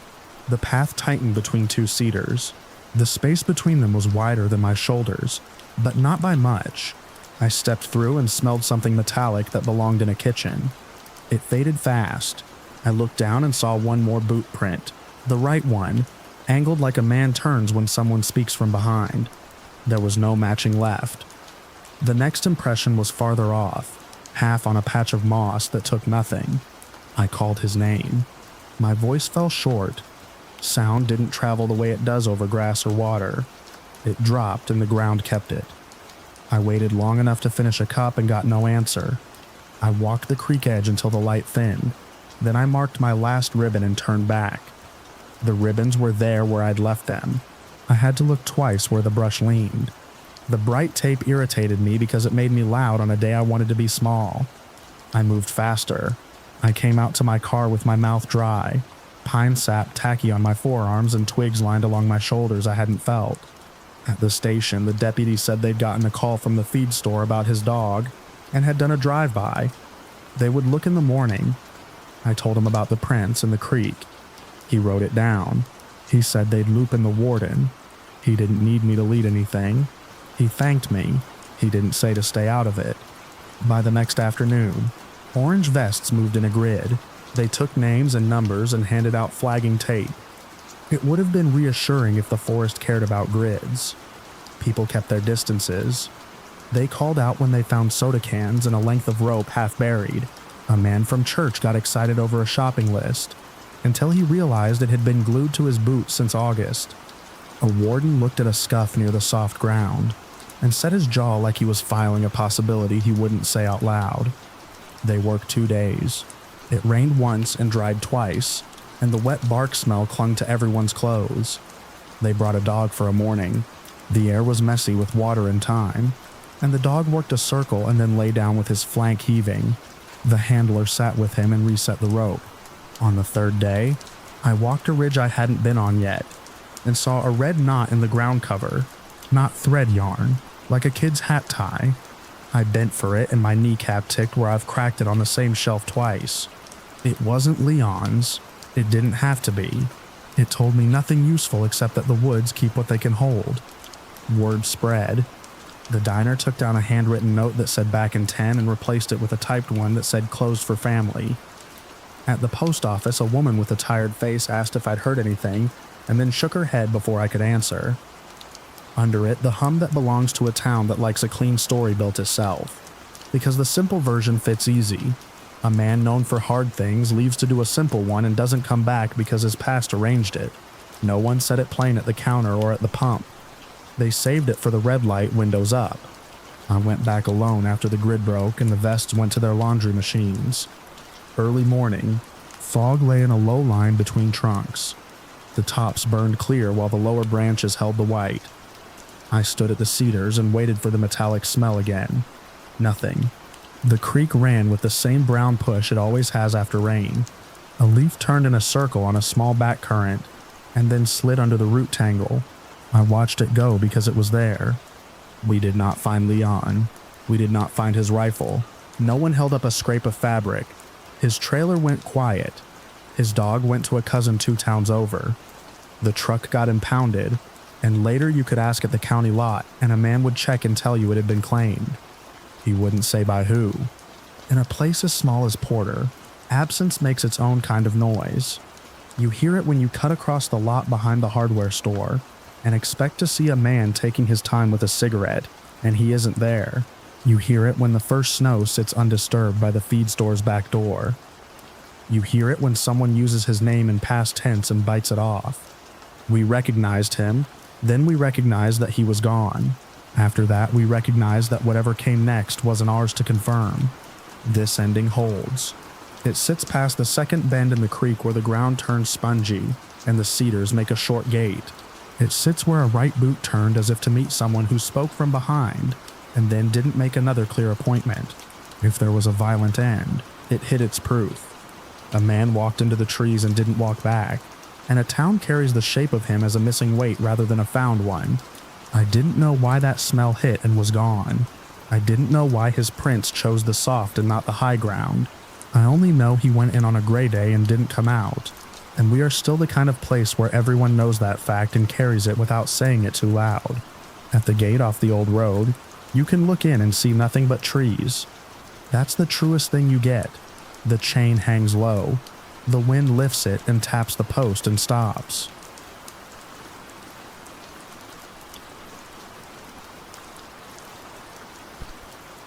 The path tightened between 2 cedars. The space between them was wider than my shoulders, but not by much. I stepped through and smelled something metallic that belonged in a kitchen. It faded fast. I looked down and saw one more boot print. The right one, angled like a man turns when someone speaks from behind. There was no matching left. The next impression was farther off, half on a patch of moss that took nothing. I called his name. My voice fell short. Sound didn't travel the way it does over grass or water. It dropped and the ground kept it. I waited long enough to finish a cup and got no answer. I walked the creek edge until the light thinned. Then I marked my last ribbon and turned back. The ribbons were there where I'd left them. I had to look twice where the brush leaned. The bright tape irritated me because it made me loud on a day I wanted to be small. I moved faster. I came out to my car with my mouth dry, pine sap tacky on my forearms and twigs lined along my shoulders I hadn't felt. At the station, the deputy said they'd gotten a call from the feed store about his dog and had done a drive-by. They would look in the morning. I told him about the prints in the creek. He wrote it down. He said they'd loop in the warden. He didn't need me to lead anything. He thanked me. He didn't say to stay out of it. By the next afternoon, orange vests moved in a grid. They took names and numbers and handed out flagging tape. It would have been reassuring if the forest cared about grids. People kept their distances. They called out when they found soda cans and a length of rope half buried. A man from church got excited over a shopping list, until he realized it had been glued to his boot since August. A warden looked at a scuff near the soft ground, and set his jaw like he was filing a possibility he wouldn't say out loud. They worked 2 days. It rained once and dried twice, and the wet bark smell clung to everyone's clothes. They brought a dog for a morning. The air was messy with water and time, and the dog worked a circle and then lay down with his flank heaving. The handler sat with him and reset the rope. On the 3rd day, I walked a ridge I hadn't been on yet, and saw a red knot in the ground cover, not thread yarn, like a kid's hat tie. I bent for it and my kneecap ticked where I've cracked it on the same shelf twice. It wasn't Leon's. It didn't have to be. It told me nothing useful except that the woods keep what they can hold. Word spread. The diner took down a handwritten note that said back in 10 and replaced it with a typed one that said closed for family. At the post office, a woman with a tired face asked if I'd heard anything and then shook her head before I could answer. Under it, the hum that belongs to a town that likes a clean story built itself. Because the simple version fits easy. A man known for hard things leaves to do a simple one and doesn't come back because his past arranged it. No one said it plain at the counter or at the pump. They saved it for the red light, windows up. I went back alone after the grid broke and the vests went to their laundry machines. Early morning, fog lay in a low line between trunks. The tops burned clear while the lower branches held the white. I stood at the cedars and waited for the metallic smell again. Nothing. The creek ran with the same brown push it always has after rain. A leaf turned in a circle on a small back current and then slid under the root tangle. I watched it go because it was there. We did not find Leon. We did not find his rifle. No one held up a scrap of fabric. His trailer went quiet. His dog went to a cousin 2 towns over. The truck got impounded, and later you could ask at the county lot and a man would check and tell you it had been claimed. He wouldn't say by who. In a place as small as Porter, absence makes its own kind of noise. You hear it when you cut across the lot behind the hardware store and expect to see a man taking his time with a cigarette, and he isn't there. You hear it when the first snow sits undisturbed by the feed store's back door. You hear it when someone uses his name in past tense and bites it off. We recognized him, then we recognized that he was gone. After that, we recognized that whatever came next wasn't ours to confirm. This ending holds. It sits past the second bend in the creek where the ground turns spongy and the cedars make a short gate. It sits where a right boot turned as if to meet someone who spoke from behind and then didn't make another clear appointment. If there was a violent end, it hid its proof. A man walked into the trees and didn't walk back, and a town carries the shape of him as a missing weight rather than a found one. I didn't know why that smell hit and was gone. I didn't know why his prints chose the soft and not the high ground. I only know he went in on a gray day and didn't come out. And we are still the kind of place where everyone knows that fact and carries it without saying it too loud. At the gate off the old road, you can look in and see nothing but trees. That's the truest thing you get. The chain hangs low. The wind lifts it and taps the post and stops.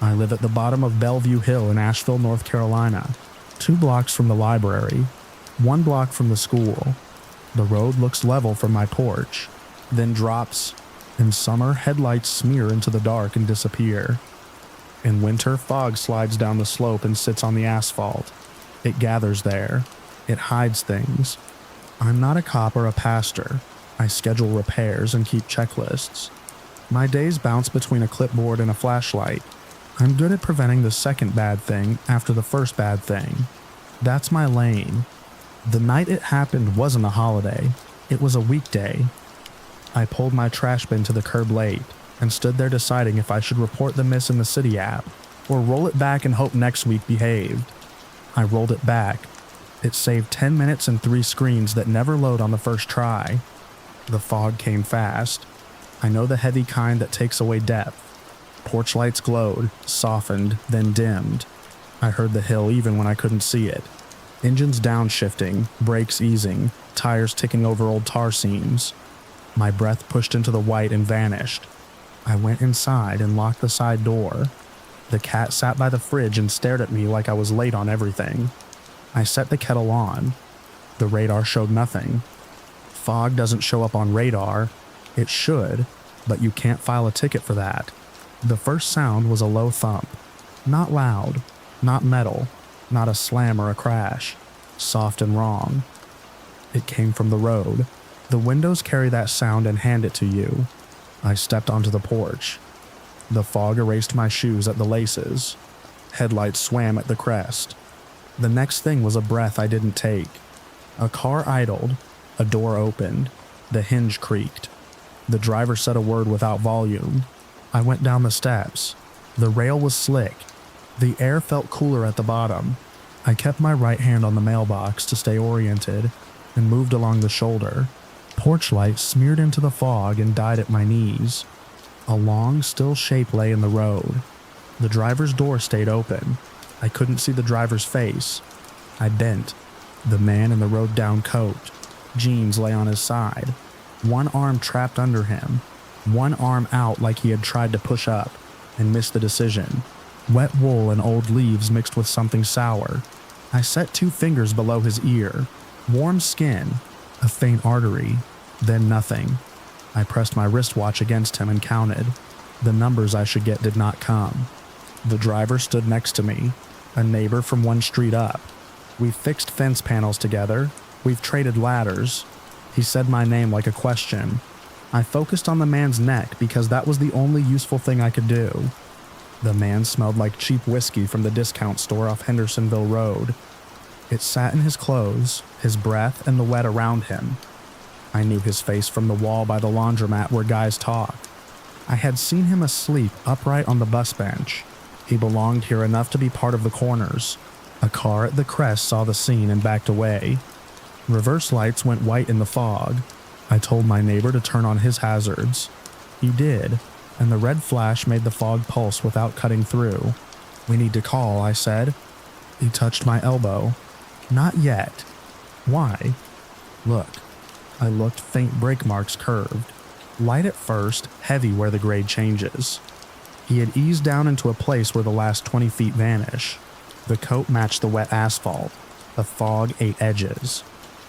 I live at the bottom of Bellevue Hill in Asheville, North Carolina, 2 blocks from the library, 1 block from the school. The road looks level from my porch, then drops. In summer, headlights smear into the dark and disappear. In winter, fog slides down the slope and sits on the asphalt. It gathers there. It hides things. I'm not a cop or a pastor. I schedule repairs and keep checklists. My days bounce between a clipboard and a flashlight. I'm good at preventing the second bad thing after the first bad thing. That's my lane. The night it happened wasn't a holiday. It was a weekday. I pulled my trash bin to the curb late and stood there deciding if I should report the miss in the city app or roll it back and hope next week behaved. I rolled it back. It saved 10 minutes and 3 screens that never load on the first try. The fog came fast. I know the heavy kind that takes away depth. Porch lights glowed, softened, then dimmed. I heard the hill even when I couldn't see it. Engines downshifting, brakes easing, tires ticking over old tar seams. My breath pushed into the white and vanished. I went inside and locked the side door. The cat sat by the fridge and stared at me like I was late on everything. I set the kettle on. The radar showed nothing. Fog doesn't show up on radar. It should, but you can't file a ticket for that. The first sound was a low thump. Not loud, not metal, not a slam or a crash. Soft and wrong. It came from the road. The windows carry that sound and hand it to you. I stepped onto the porch. The fog erased my shoes at the laces. Headlights swam at the crest. The next thing was a breath I didn't take. A car idled. A door opened. The hinge creaked. The driver said a word without volume. I went down the steps. The rail was slick. The air felt cooler at the bottom. I kept my right hand on the mailbox to stay oriented and moved along the shoulder. Porch light smeared into the fog and died at my knees. A long, still shape lay in the road. The driver's door stayed open. I couldn't see the driver's face. I bent. The man in the rode-down coat. Jeans lay on his side. One arm trapped under him. One arm out like he had tried to push up and missed the decision. Wet wool and old leaves mixed with something sour. I set 2 fingers below his ear. Warm skin. A faint artery. Then nothing. I pressed my wristwatch against him and counted. The numbers I should get did not come. The driver stood next to me, a neighbor from one street up. We've fixed fence panels together. We've traded ladders. He said my name like a question. I focused on the man's neck because that was the only useful thing I could do. The man smelled like cheap whiskey from the discount store off Hendersonville Road. It sat in his clothes, his breath, and the wet around him. I knew his face from the wall by the laundromat where guys talk. I had seen him asleep upright on the bus bench. He belonged here enough to be part of the corners. A car at the crest saw the scene and backed away. Reverse lights went white in the fog. I told my neighbor to turn on his hazards. He did, and the red flash made the fog pulse without cutting through. "We need to call," I said. He touched my elbow. "Not yet." "Why?" "Look." I looked. Faint brake marks curved. Light at first, heavy where the grade changes. He had eased down into a place where the last 20 feet vanish. The coat matched the wet asphalt. The fog ate edges.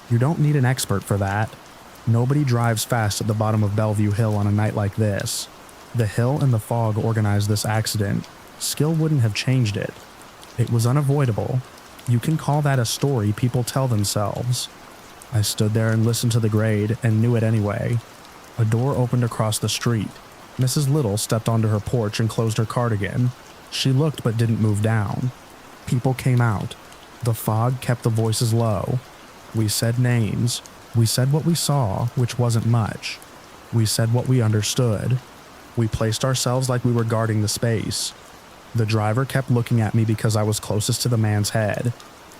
You don't need an expert for that. Nobody drives fast at the bottom of Bellevue Hill on a night like this. The hill and the fog organized this accident. Skill wouldn't have changed it. It was unavoidable. You can call that a story people tell themselves. I stood there and listened to the grade and knew it anyway. A door opened across the street. Mrs. Little stepped onto her porch and closed her cardigan. She looked but didn't move down. People came out. The fog kept the voices low. We said names. We said what we saw, which wasn't much. We said what we understood. We placed ourselves like we were guarding the space. The driver kept looking at me because I was closest to the man's head.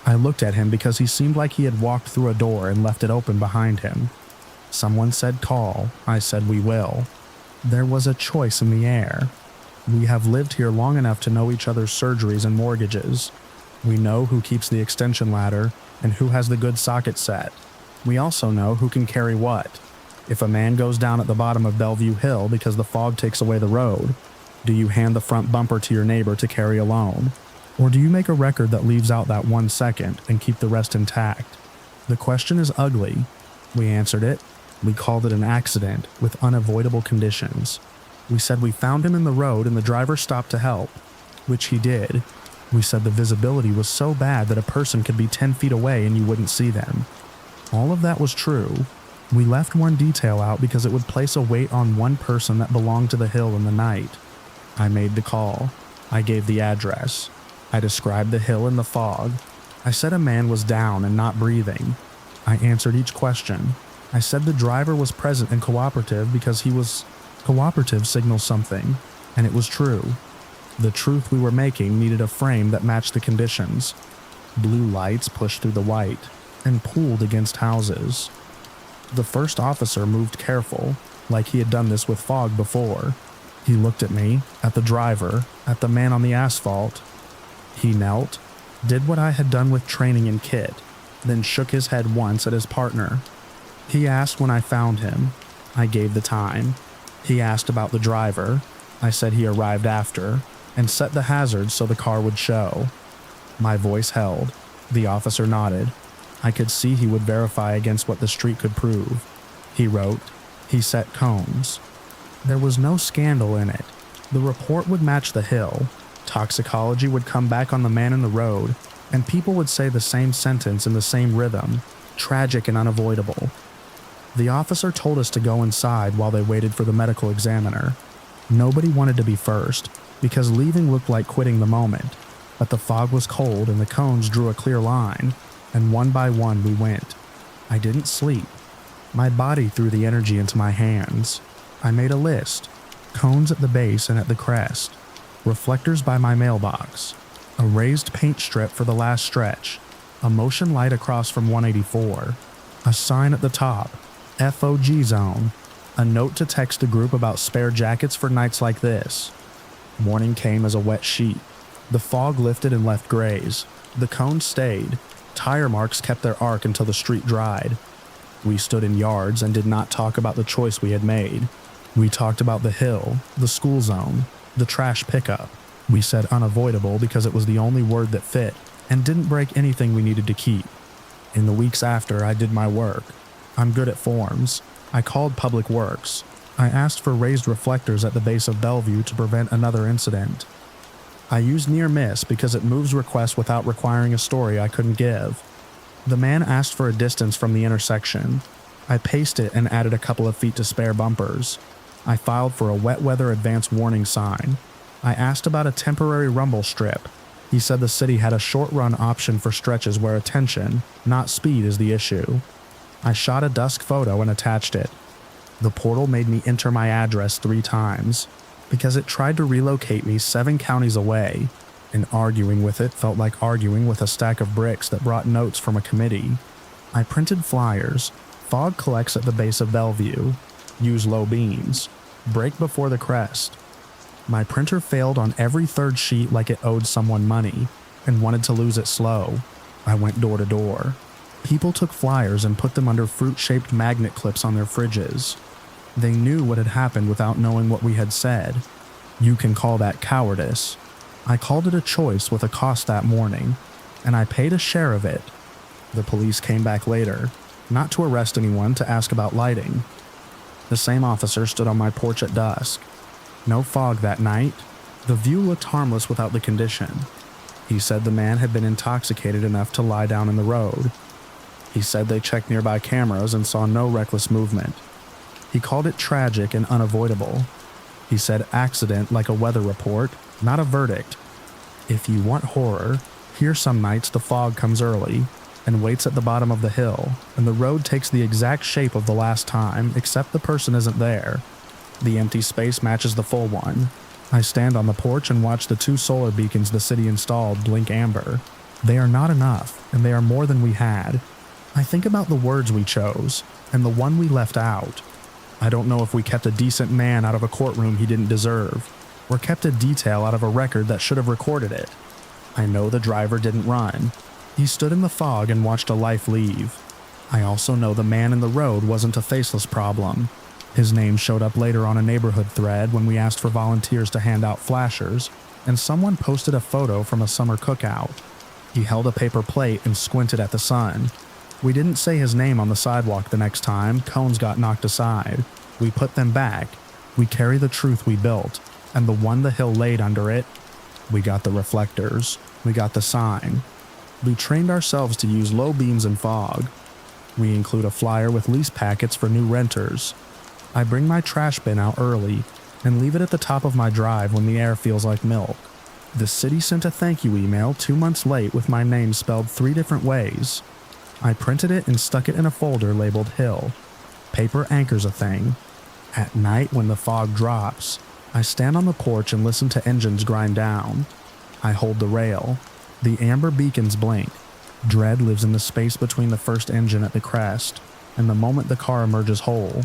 I looked at him because he seemed like he had walked through a door and left it open behind him. Someone said call. I said we will. There was a choice in the air. We have lived here long enough to know each other's surgeries and mortgages. We know who keeps the extension ladder and who has the good socket set. We also know who can carry what. If a man goes down at the bottom of Bellevue Hill because the fog takes away the road, do you hand the front bumper to your neighbor to carry alone? Or do you make a record that leaves out that 1 second and keep the rest intact? The question is ugly. We answered it. We called it an accident with unavoidable conditions. We said we found him in the road and the driver stopped to help, which he did. We said the visibility was so bad that a person could be 10 feet away and you wouldn't see them. All of that was true. We left one detail out because it would place a weight on one person that belonged to the hill in the night. I made the call. I gave the address. I described the hill and the fog. I said a man was down and not breathing. I answered each question. I said the driver was present and cooperative because he was... Cooperative signals something, and it was true. The truth we were making needed a frame that matched the conditions. Blue lights pushed through the white and pooled against houses. The first officer moved careful, like he had done this with fog before. He looked at me, at the driver, at the man on the asphalt. He knelt, did what I had done with training in kit, then shook his head once at his partner. He asked when I found him. I gave the time. He asked about the driver. I said he arrived after, and set the hazards so the car would show. My voice held. The officer nodded. I could see he would verify against what the street could prove. He wrote. He set cones. There was no scandal in it. The report would match the hill. Toxicology would come back on the man in the road, and people would say the same sentence in the same rhythm. Tragic and unavoidable. The officer told us to go inside while they waited for the medical examiner. Nobody wanted to be first, because leaving looked like quitting the moment. But the fog was cold and the cones drew a clear line, and one by one we went. I didn't sleep. My body threw the energy into my hands. I made a list. Cones at the base and at the crest. Reflectors by my mailbox. A raised paint strip for the last stretch. A motion light across from 184. A sign at the top. FOG zone. A note to text the group about spare jackets for nights like this. Morning came as a wet sheet. The fog lifted and left grays. The cones stayed. Tire marks kept their arc until the street dried. We stood in yards and did not talk about the choice we had made. We talked about the hill, the school zone, the trash pickup. We said unavoidable because it was the only word that fit and didn't break anything we needed to keep. In the weeks after, I did my work. I'm good at forms. I called Public Works. I asked for raised reflectors at the base of Bellevue to prevent another incident. I used near miss because it moves requests without requiring a story I couldn't give. The man asked for a distance from the intersection. I paced it and added a couple of feet to spare bumpers. I filed for a wet weather advance warning sign. I asked about a temporary rumble strip. He said the city had a short-run option for stretches where attention, not speed, is the issue. I shot a dusk photo and attached it. The portal made me enter my address 3 times, because it tried to relocate me 7 counties away, and arguing with it felt like arguing with a stack of bricks that brought notes from a committee. I printed flyers. Fog collects at the base of Bellevue. Use low beams. Break before the crest. My printer failed on every 3rd sheet like it owed someone money, and wanted to lose it slow. I went door to door. People took flyers and put them under fruit-shaped magnet clips on their fridges. They knew what had happened without knowing what we had said. You can call that cowardice. I called it a choice with a cost that morning, and I paid a share of it. The police came back later, not to arrest anyone, to ask about lighting. The same officer stood on my porch at dusk. No fog that night. The view looked harmless without the condition. He said the man had been intoxicated enough to lie down in the road. He said they checked nearby cameras and saw no reckless movement. He called it tragic and unavoidable. He said accident like a weather report, not a verdict. If you want horror, here some nights the fog comes early and waits at the bottom of the hill, and the road takes the exact shape of the last time, except the person isn't there. The empty space matches the full one. I stand on the porch and watch the 2 solar beacons the city installed blink amber. They are not enough, and they are more than we had. I think about the words we chose, and the one we left out. I don't know if we kept a decent man out of a courtroom he didn't deserve, or kept a detail out of a record that should have recorded it. I know the driver didn't run. He stood in the fog and watched a life leave. I also know the man in the road wasn't a faceless problem. His name showed up later on a neighborhood thread when we asked for volunteers to hand out flashers, and someone posted a photo from a summer cookout. He held a paper plate and squinted at the sun. We didn't say his name on the sidewalk the next time cones got knocked aside. We put them back. We carry the truth we built, and the one the hill laid under it. We got the reflectors. We got the sign. We trained ourselves to use low beams and fog. We include a flyer with lease packets for new renters. I bring my trash bin out early and leave it at the top of my drive when the air feels like milk. The city sent a thank you email 2 months late with my name spelled 3 different ways. I printed it and stuck it in a folder labeled Hill. Paper anchors a thing. At night when the fog drops, I stand on the porch and listen to engines grind down. I hold the rail. The amber beacons blink. Dread lives in the space between the first engine at the crest, and the moment the car emerges whole,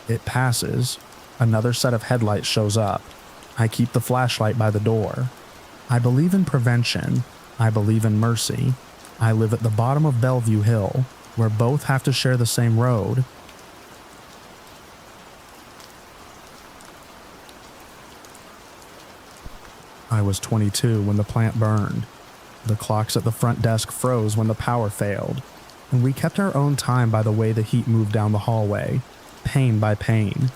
it passes. Another set of headlights shows up. I keep the flashlight by the door. I believe in prevention. I believe in mercy. I live at the bottom of Bellevue Hill, where both have to share the same road. I was 22 when the plant burned. The clocks at the front desk froze when the power failed, and we kept our own time by the way the heat moved down the hallway, pane by pane.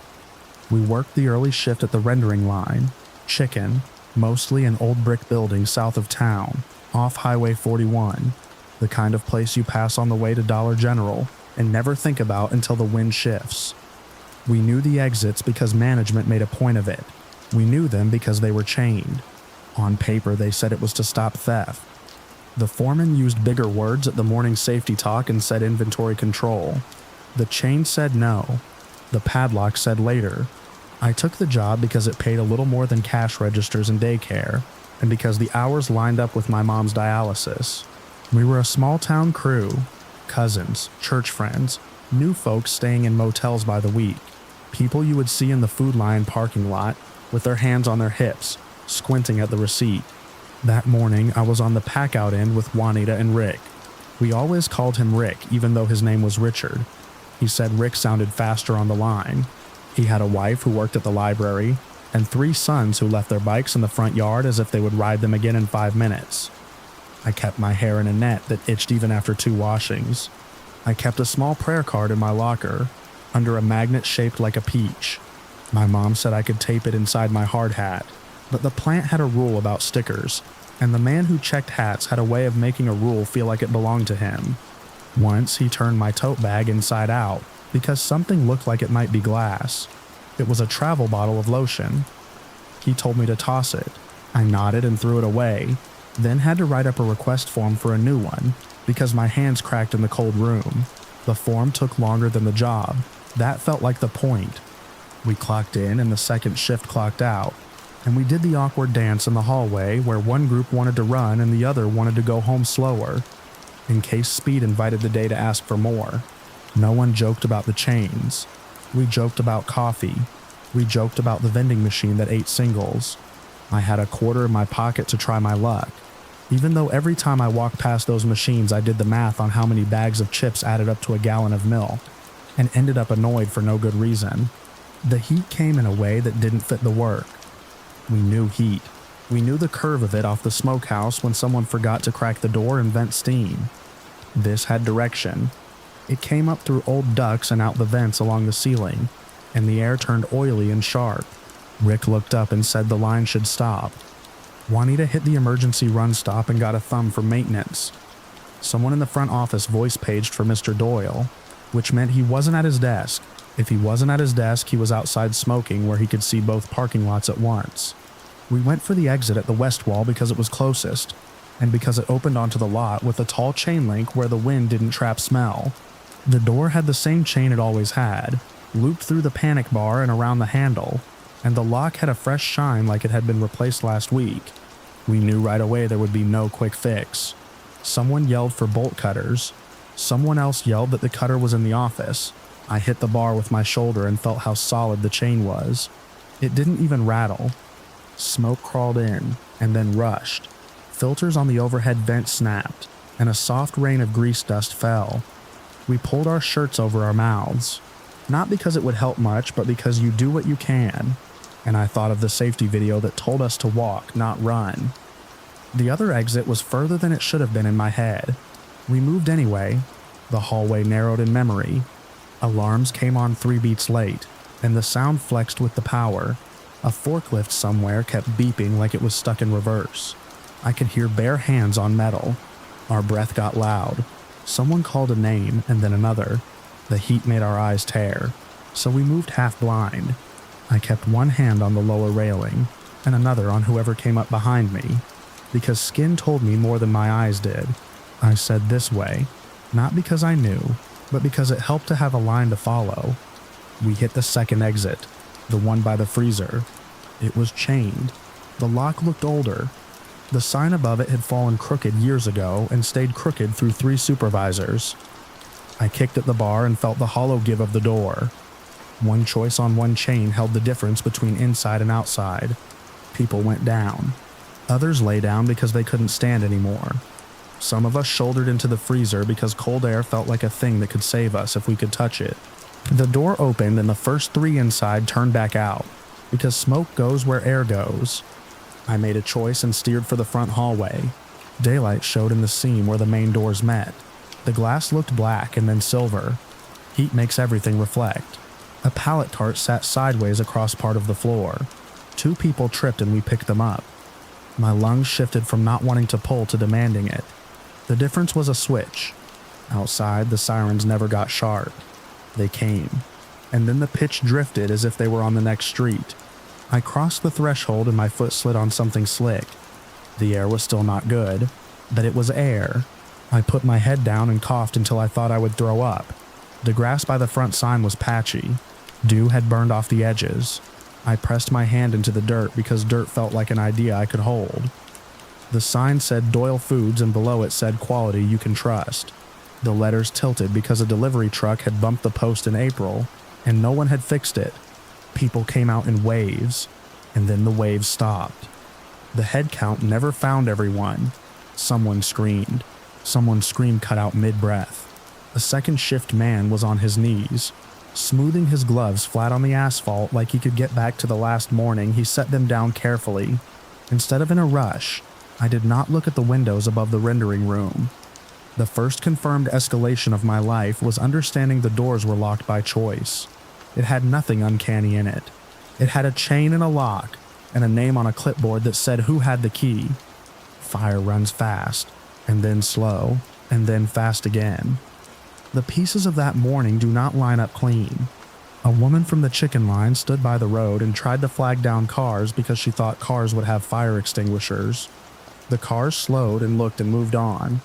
We worked the early shift at the rendering line, chicken, mostly an old brick building south of town, off Highway 41, the kind of place you pass on the way to Dollar General and never think about until the wind shifts. We knew the exits because management made a point of it. We knew them because they were chained. On paper, they said it was to stop theft. The foreman used bigger words at the morning safety talk and said inventory control. The chain said no. The padlock said later. I took the job because it paid a little more than cash registers and daycare, and because the hours lined up with my mom's dialysis. We were a small-town crew, cousins, church friends, new folks staying in motels by the week, people you would see in the Food Lion parking lot with their hands on their hips, squinting at the receipt. That morning, I was on the pack-out end with Juanita and Rick. We always called him Rick, even though his name was Richard. He said Rick sounded faster on the line. He had a wife who worked at the library, and 3 sons who left their bikes in the front yard as if they would ride them again in 5 minutes. I kept my hair in a net that itched even after 2 washings. I kept a small prayer card in my locker. under a magnet shaped like a peach. My mom said I could tape it inside my hard hat, but the plant had a rule about stickers, and the man who checked hats had a way of making a rule feel like it belonged to him. Once he turned my tote bag inside out because something looked like it might be glass. It was a travel bottle of lotion. He told me to toss it. I nodded and threw it away, then had to write up a request form for a new one because my hands cracked in the cold room. The form took longer than the job. That felt like the point. We clocked in and the second shift clocked out, and we did the awkward dance in the hallway where one group wanted to run and the other wanted to go home slower, in case Speed invited the day to ask for more. No one joked about the chains. We joked about coffee. We joked about the vending machine that ate singles. I had a quarter in my pocket to try my luck, even though every time I walked past those machines I did the math on how many bags of chips added up to a gallon of milk, and ended up annoyed for no good reason. The heat came in a way that didn't fit the work. We knew heat. We knew the curve of it off the smokehouse when someone forgot to crack the door and vent steam. This had direction. It came up through old ducts and out the vents along the ceiling, and the air turned oily and sharp. Rick looked up and said the line should stop. Juanita hit the emergency run stop and got a thumb for maintenance. Someone in the front office voice paged for Mr. Doyle, which meant he wasn't at his desk. If he wasn't at his desk, he was outside smoking where he could see both parking lots at once. We went for the exit at the west wall because it was closest, and because it opened onto the lot with a tall chain link where the wind didn't trap smell. The door had the same chain it always had, looped through the panic bar and around the handle, and the lock had a fresh shine like it had been replaced last week. We knew right away there would be no quick fix. Someone yelled for bolt cutters. Someone else yelled that the cutter was in the office. I hit the bar with my shoulder and felt how solid the chain was. It didn't even rattle. Smoke crawled in, and then rushed. Filters on the overhead vent snapped, and a soft rain of grease dust fell. We pulled our shirts over our mouths. Not because it would help much, but because you do what you can. And I thought of the safety video that told us to walk, not run. The other exit was further than it should have been in my head. We moved anyway. The hallway narrowed in memory. Alarms came on 3 beats late, and the sound flexed with the power. A forklift somewhere kept beeping like it was stuck in reverse. I could hear bare hands on metal. Our breath got loud. Someone called a name and then another. The heat made our eyes tear, so we moved half blind. I kept one hand on the lower railing and another on whoever came up behind me, because skin told me more than my eyes did. I said this way, not because I knew, but because it helped to have a line to follow. We hit the second exit, the one by the freezer. It was chained. The lock looked older. The sign above it had fallen crooked years ago and stayed crooked through 3 supervisors. I kicked at the bar and felt the hollow give of the door. One choice on one chain held the difference between inside and outside. People went down. Others lay down because they couldn't stand anymore. Some of us shouldered into the freezer because cold air felt like a thing that could save us if we could touch it. The door opened and the first 3 inside turned back out, because smoke goes where air goes. I made a choice and steered for the front hallway. Daylight showed in the seam where the main doors met. The glass looked black and then silver. Heat makes everything reflect. A pallet cart sat sideways across part of the floor. 2 people tripped and we picked them up. My lungs shifted from not wanting to pull to demanding it. The difference was a switch. Outside, the sirens never got sharp. They came, and then the pitch drifted as if they were on the next street. I crossed the threshold and my foot slid on something slick. The air was still not good, but it was air. I put my head down and coughed until I thought I would throw up. The grass by the front sign was patchy. Dew had burned off the edges. I pressed my hand into the dirt because dirt felt like an idea I could hold. The sign said Doyle Foods and below it said quality you can trust. The letters tilted because a delivery truck had bumped the post in April, and no one had fixed it. People came out in waves, and then the waves stopped. The head count never found everyone. Someone screamed. Someone's scream cut out mid-breath. A second shift man was on his knees. Smoothing his gloves flat on the asphalt like he could get back to the last morning, he set them down carefully. Instead of in a rush, I did not look at the windows above the rendering room. The first confirmed escalation of my life was understanding the doors were locked by choice. It had nothing uncanny in it. It had a chain and a lock, and a name on a clipboard that said who had the key. Fire runs fast, and then slow, and then fast again. The pieces of that morning do not line up clean. A woman from the chicken line stood by the road and tried to flag down cars because she thought cars would have fire extinguishers. The cars slowed and looked and moved on.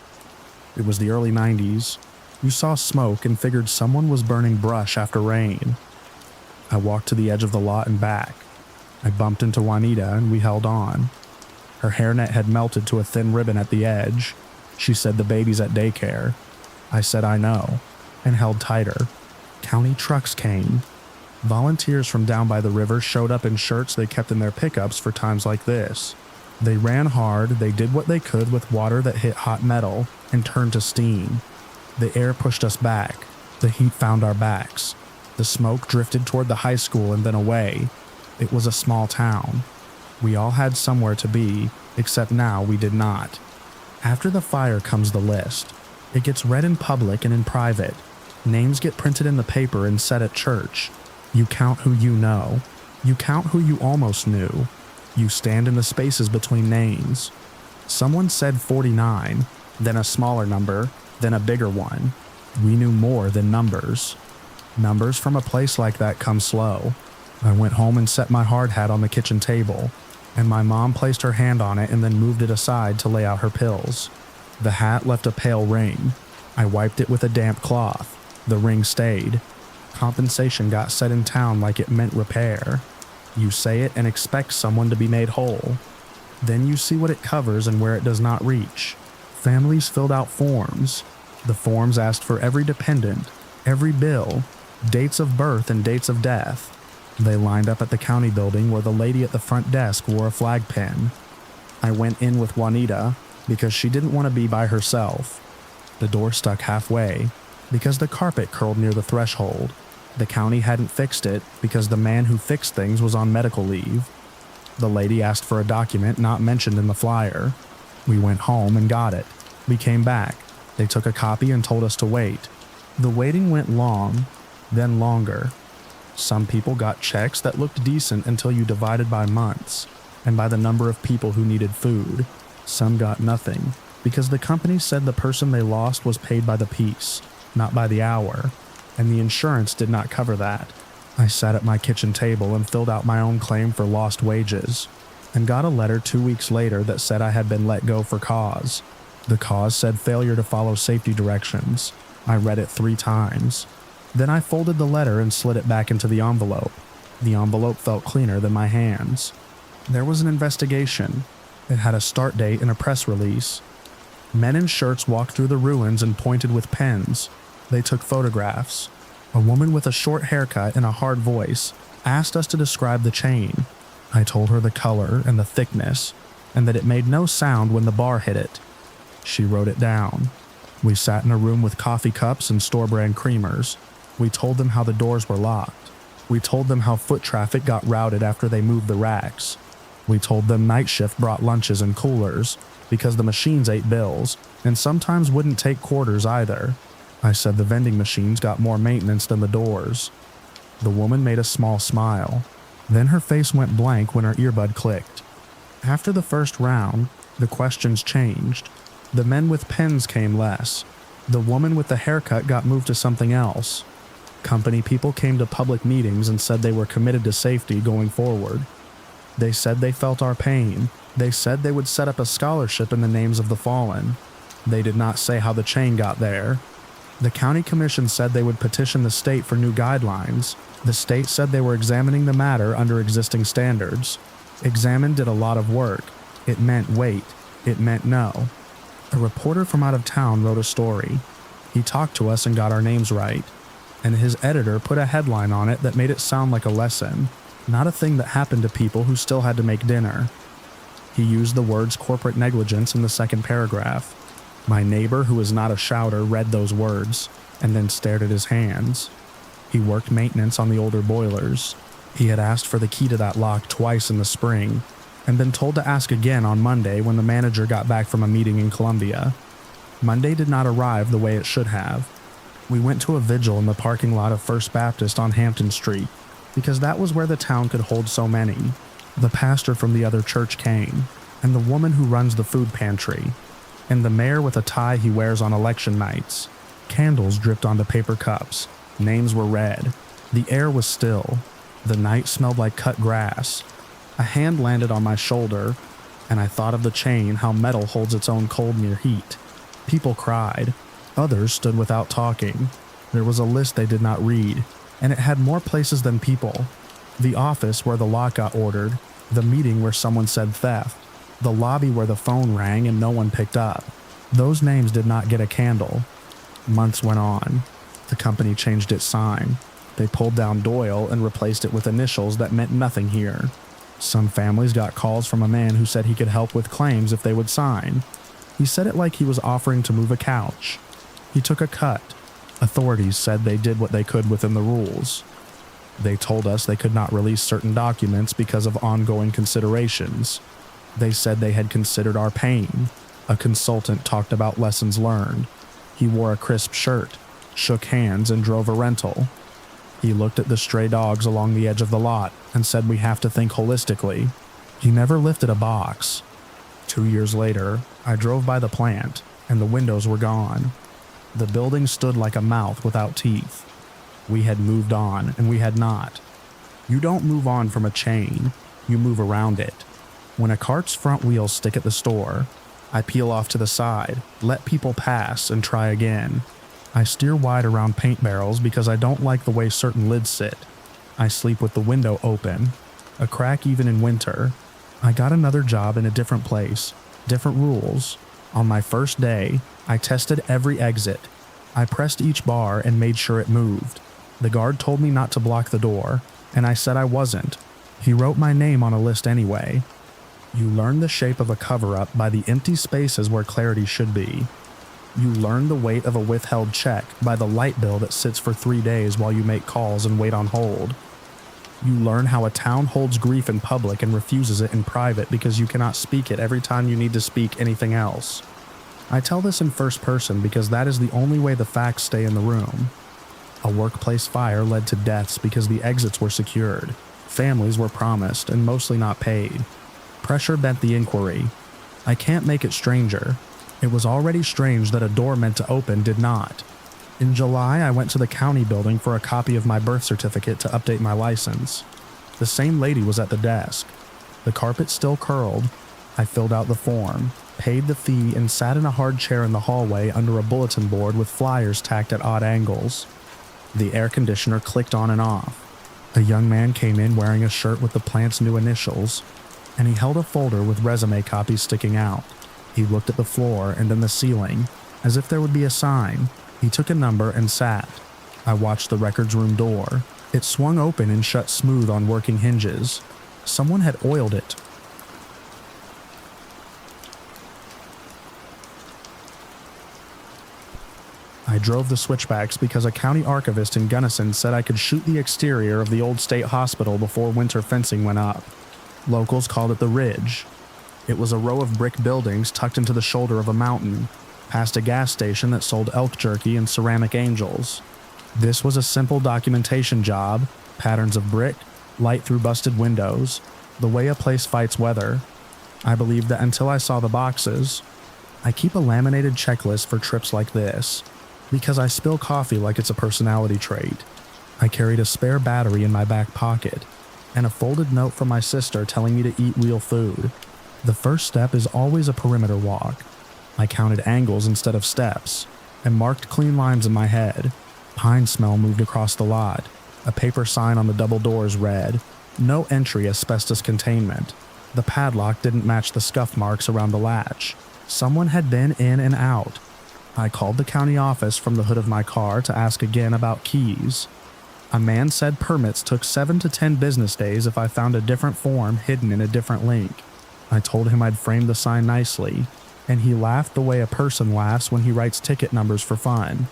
It was the early 90s. You saw smoke and figured someone was burning brush after rain. I walked to the edge of the lot and back. I bumped into Juanita and we held on. Her hairnet had melted to a thin ribbon at the edge. She said the baby's at daycare. I said I know, and held tighter. County trucks came. Volunteers from down by the river showed up in shirts they kept in their pickups for times like this. They ran hard, they did what they could with water that hit hot metal and turned to steam. The air pushed us back. The heat found our backs. The smoke drifted toward the high school and then away. It was a small town. We all had somewhere to be, except now we did not. After the fire comes the list. It gets read in public and in private. Names get printed in the paper and set at church. You count who you know. You count who you almost knew. You stand in the spaces between names. Someone said 49, then a smaller number, then a bigger one. We knew more than numbers. Numbers from a place like that come slow. I went home and set my hard hat on the kitchen table, and my mom placed her hand on it and then moved it aside to lay out her pills. The hat left a pale ring. I wiped it with a damp cloth. The ring stayed. Compensation got set in town like it meant repair. You say it and expect someone to be made whole. Then you see what it covers and where it does not reach. Families filled out forms. The forms asked for every dependent, every bill, dates of birth and dates of death. They lined up at the county building where the lady at the front desk wore a flag pin. I went in with Juanita because she didn't want to be by herself. The door stuck halfway because the carpet curled near the threshold. The county hadn't fixed it because the man who fixed things was on medical leave. The lady asked for a document not mentioned in the flyer. We went home and got it. We came back. They took a copy and told us to wait. The waiting went long, then longer. Some people got checks that looked decent until you divided by months and by the number of people who needed food. Some got nothing because the company said the person they lost was paid by the piece, not by the hour, and the insurance did not cover that. I sat at my kitchen table and filled out my own claim for lost wages, and got a letter 2 weeks later that said I had been let go for cause. The cause said failure to follow safety directions. I read it 3 times. Then I folded the letter and slid it back into the envelope. The envelope felt cleaner than my hands. There was an investigation. It had a start date and a press release. Men in shirts walked through the ruins and pointed with pens. They took photographs. A woman with a short haircut and a hard voice asked us to describe the chain. I told her the color and the thickness, and that it made no sound when the bar hit it. She wrote it down. We sat in a room with coffee cups and store-brand creamers. We told them how the doors were locked. We told them how foot traffic got routed after they moved the racks. We told them night shift brought lunches and coolers because the machines ate bills and sometimes wouldn't take quarters either. I said the vending machines got more maintenance than the doors. The woman made a small smile. Then her face went blank when her earbud clicked. After the first round, the questions changed. The men with pens came less. The woman with the haircut got moved to something else. Company people came to public meetings and said they were committed to safety going forward. They said they felt our pain. They said they would set up a scholarship in the names of the fallen. They did not say how the chain got there. The county commission said they would petition the state for new guidelines. The state said they were examining the matter under existing standards. Examine did a lot of work. It meant wait. It meant no. A reporter from out of town wrote a story. He talked to us and got our names right. And his editor put a headline on it that made it sound like a lesson, not a thing that happened to people who still had to make dinner. He used the words corporate negligence in the second paragraph. My neighbor, who is not a shouter, read those words and then stared at his hands. He worked maintenance on the older boilers. He had asked for the key to that lock twice in the spring and been told to ask again on Monday when the manager got back from a meeting in Columbia. Monday did not arrive the way it should have. We went to a vigil in the parking lot of First Baptist on Hampton Street, because that was where the town could hold so many. The pastor from the other church came, and the woman who runs the food pantry, and the mayor with a tie he wears on election nights. Candles dripped onto paper cups. Names were read. The air was still. The night smelled like cut grass. A hand landed on my shoulder, and I thought of the chain, how metal holds its own cold near heat. People cried. Others stood without talking. There was a list they did not read, and it had more places than people. The office where the lock got ordered, the meeting where someone said theft, the lobby where the phone rang and no one picked up. Those names did not get a candle. Months went on. The company changed its sign. They pulled down Doyle and replaced it with initials that meant nothing here. Some families got calls from a man who said he could help with claims if they would sign. He said it like he was offering to move a couch. He took a cut. Authorities said they did what they could within the rules. They told us they could not release certain documents because of ongoing considerations. They said they had considered our pain. A consultant talked about lessons learned. He wore a crisp shirt, shook hands, and drove a rental. He looked at the stray dogs along the edge of the lot and said we have to think holistically. He never lifted a box. 2 years later, I drove by the plant, and the windows were gone. The building stood like a mouth without teeth. We had moved on, and we had not. You don't move on from a chain, you move around it. When a cart's front wheels stick at the store, I peel off to the side, let people pass, and try again. I steer wide around paint barrels because I don't like the way certain lids sit. I sleep with the window open, a crack even in winter. I got another job in a different place, different rules. On my first day, I tested every exit. I pressed each bar and made sure it moved. The guard told me not to block the door, and I said I wasn't. He wrote my name on a list anyway. You learn the shape of a cover-up by the empty spaces where clarity should be. You learn the weight of a withheld check by the light bill that sits for 3 days while you make calls and wait on hold. You learn how a town holds grief in public and refuses it in private because you cannot speak it every time you need to speak anything else. I tell this in first person because that is the only way the facts stay in the room. A workplace fire led to deaths because the exits were secured. Families were promised and mostly not paid. Pressure bent the inquiry. I can't make it stranger. It was already strange that a door meant to open did not. In July, I went to the county building for a copy of my birth certificate to update my license. The same lady was at the desk. The carpet still curled. I filled out the form, paid the fee, and sat in a hard chair in the hallway under a bulletin board with flyers tacked at odd angles. The air conditioner clicked on and off. A young man came in wearing a shirt with the plant's new initials, and he held a folder with resume copies sticking out. He looked at the floor and then the ceiling, as if there would be a sign. He took a number and sat. I watched the records room door. It swung open and shut smooth on working hinges. Someone had oiled it. I drove the switchbacks because a county archivist in Gunnison said I could shoot the exterior of the old state hospital before winter fencing went up. Locals called it the Ridge. It was a row of brick buildings tucked into the shoulder of a mountain, past a gas station that sold elk jerky and ceramic angels. This was a simple documentation job, patterns of brick, light through busted windows, the way a place fights weather. I believed that until I saw the boxes. I keep a laminated checklist for trips like this, because I spill coffee like it's a personality trait. I carried a spare battery in my back pocket, and a folded note from my sister telling me to eat real food. The first step is always a perimeter walk. I counted angles instead of steps, and marked clean lines in my head. Pine smell moved across the lot. A paper sign on the double doors read, "No entry, asbestos containment." The padlock didn't match the scuff marks around the latch. Someone had been in and out. I called the county office from the hood of my car to ask again about keys. A man said permits took 7 to 10 business days if I found a different form hidden in a different link. I told him I'd framed the sign nicely, and he laughed the way a person laughs when he writes ticket numbers for fun.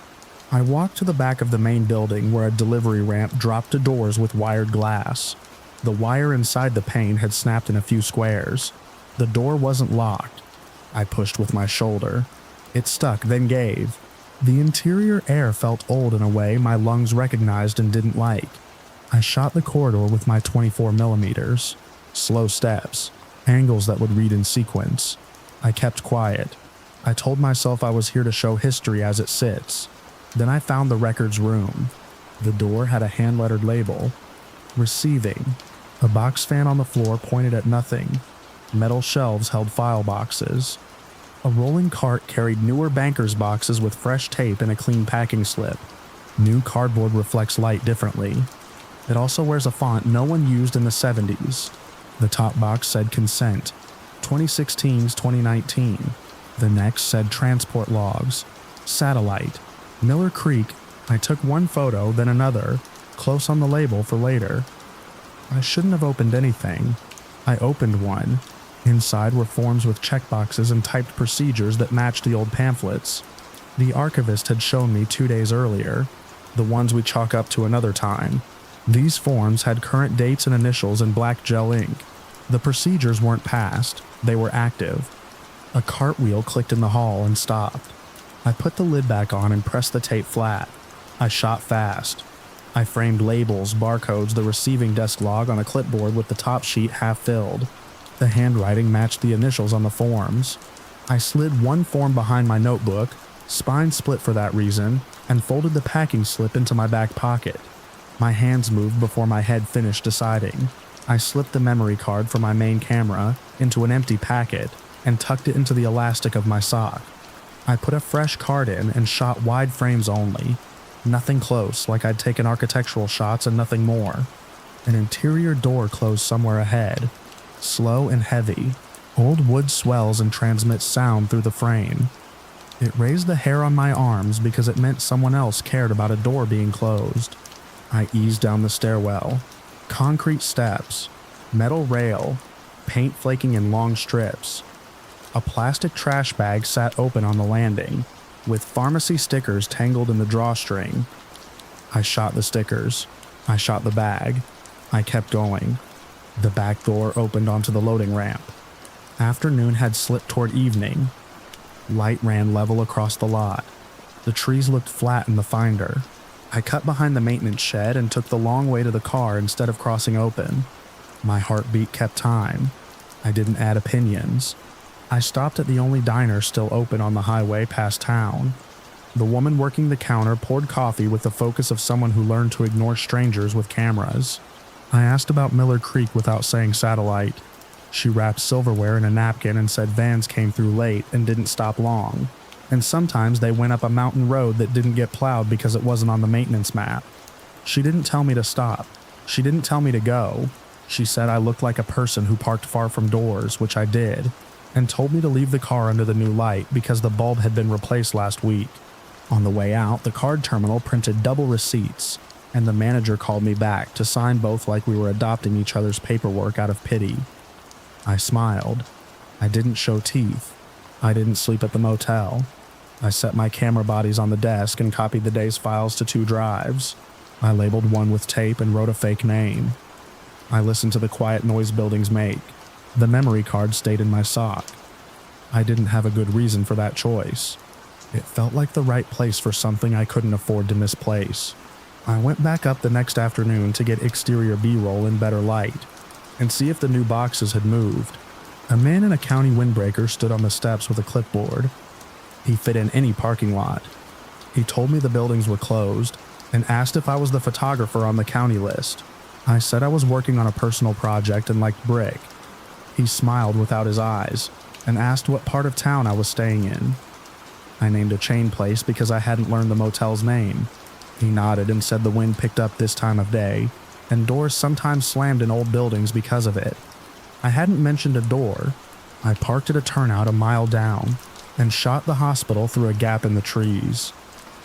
I walked to the back of the main building where a delivery ramp dropped to doors with wired glass. The wire inside the pane had snapped in a few squares. The door wasn't locked. I pushed with my shoulder. It stuck, then gave. The interior air felt old in a way my lungs recognized and didn't like. I shot the corridor with my 24mm. Slow steps, angles that would read in sequence. I kept quiet. I told myself I was here to show history as it sits. Then I found the records room. The door had a hand-lettered label. Receiving. A box fan on the floor pointed at nothing. Metal shelves held file boxes. A rolling cart carried newer banker's boxes with fresh tape and a clean packing slip. New cardboard reflects light differently. It also wears a font no one used in the 70s. The top box said consent, 2016's 2019. The next said transport logs, satellite, Miller Creek. I took one photo, then another, close on the label for later. I shouldn't have opened anything. I opened one. Inside were forms with checkboxes and typed procedures that matched the old pamphlets. The archivist had shown me 2 days earlier, the ones we chalk up to another time. These forms had current dates and initials in black gel ink. The procedures weren't passed, they were active. A cartwheel clicked in the hall and stopped. I put the lid back on and pressed the tape flat. I shot fast. I framed labels, barcodes, the receiving desk log on a clipboard with the top sheet half filled. The handwriting matched the initials on the forms. I slid one form behind my notebook, spine split for that reason, and folded the packing slip into my back pocket. My hands moved before my head finished deciding. I slipped the memory card for my main camera into an empty packet and tucked it into the elastic of my sock. I put a fresh card in and shot wide frames only. Nothing close, like I'd taken architectural shots and nothing more. An interior door closed somewhere ahead. Slow and heavy. Old wood swells and transmits sound through the frame. It raised the hair on my arms because it meant someone else cared about a door being closed. I eased down the stairwell. Concrete steps. Metal rail. Paint flaking in long strips. A plastic trash bag sat open on the landing, with pharmacy stickers tangled in the drawstring. I shot the stickers. I shot the bag. I kept going. The back door opened onto the loading ramp. Afternoon had slipped toward evening. Light ran level across the lot. The trees looked flat in the finder. I cut behind the maintenance shed and took the long way to the car instead of crossing open. My heartbeat kept time. I didn't add opinions. I stopped at the only diner still open on the highway past town. The woman working the counter poured coffee with the focus of someone who learned to ignore strangers with cameras. I asked about Miller Creek without saying satellite. She wrapped silverware in a napkin and said vans came through late and didn't stop long. And sometimes they went up a mountain road that didn't get plowed because it wasn't on the maintenance map. She didn't tell me to stop. She didn't tell me to go. She said I looked like a person who parked far from doors, which I did, and told me to leave the car under the new light because the bulb had been replaced last week. On the way out, the card terminal printed double receipts, and the manager called me back to sign both like we were adopting each other's paperwork out of pity. I smiled. I didn't show teeth. I didn't sleep at the motel. I set my camera bodies on the desk and copied the day's files to 2 drives. I labeled one with tape and wrote a fake name. I listened to the quiet noise buildings make. The memory card stayed in my sock. I didn't have a good reason for that choice. It felt like the right place for something I couldn't afford to misplace. I went back up the next afternoon to get exterior B-roll in better light and see if the new boxes had moved. A man in a county windbreaker stood on the steps with a clipboard. He fit in any parking lot. He told me the buildings were closed and asked if I was the photographer on the county list. I said I was working on a personal project and liked brick. He smiled without his eyes and asked what part of town I was staying in. I named a chain place because I hadn't learned the motel's name. He nodded and said the wind picked up this time of day, and doors sometimes slammed in old buildings because of it. I hadn't mentioned a door. I parked at a turnout a mile down and shot the hospital through a gap in the trees.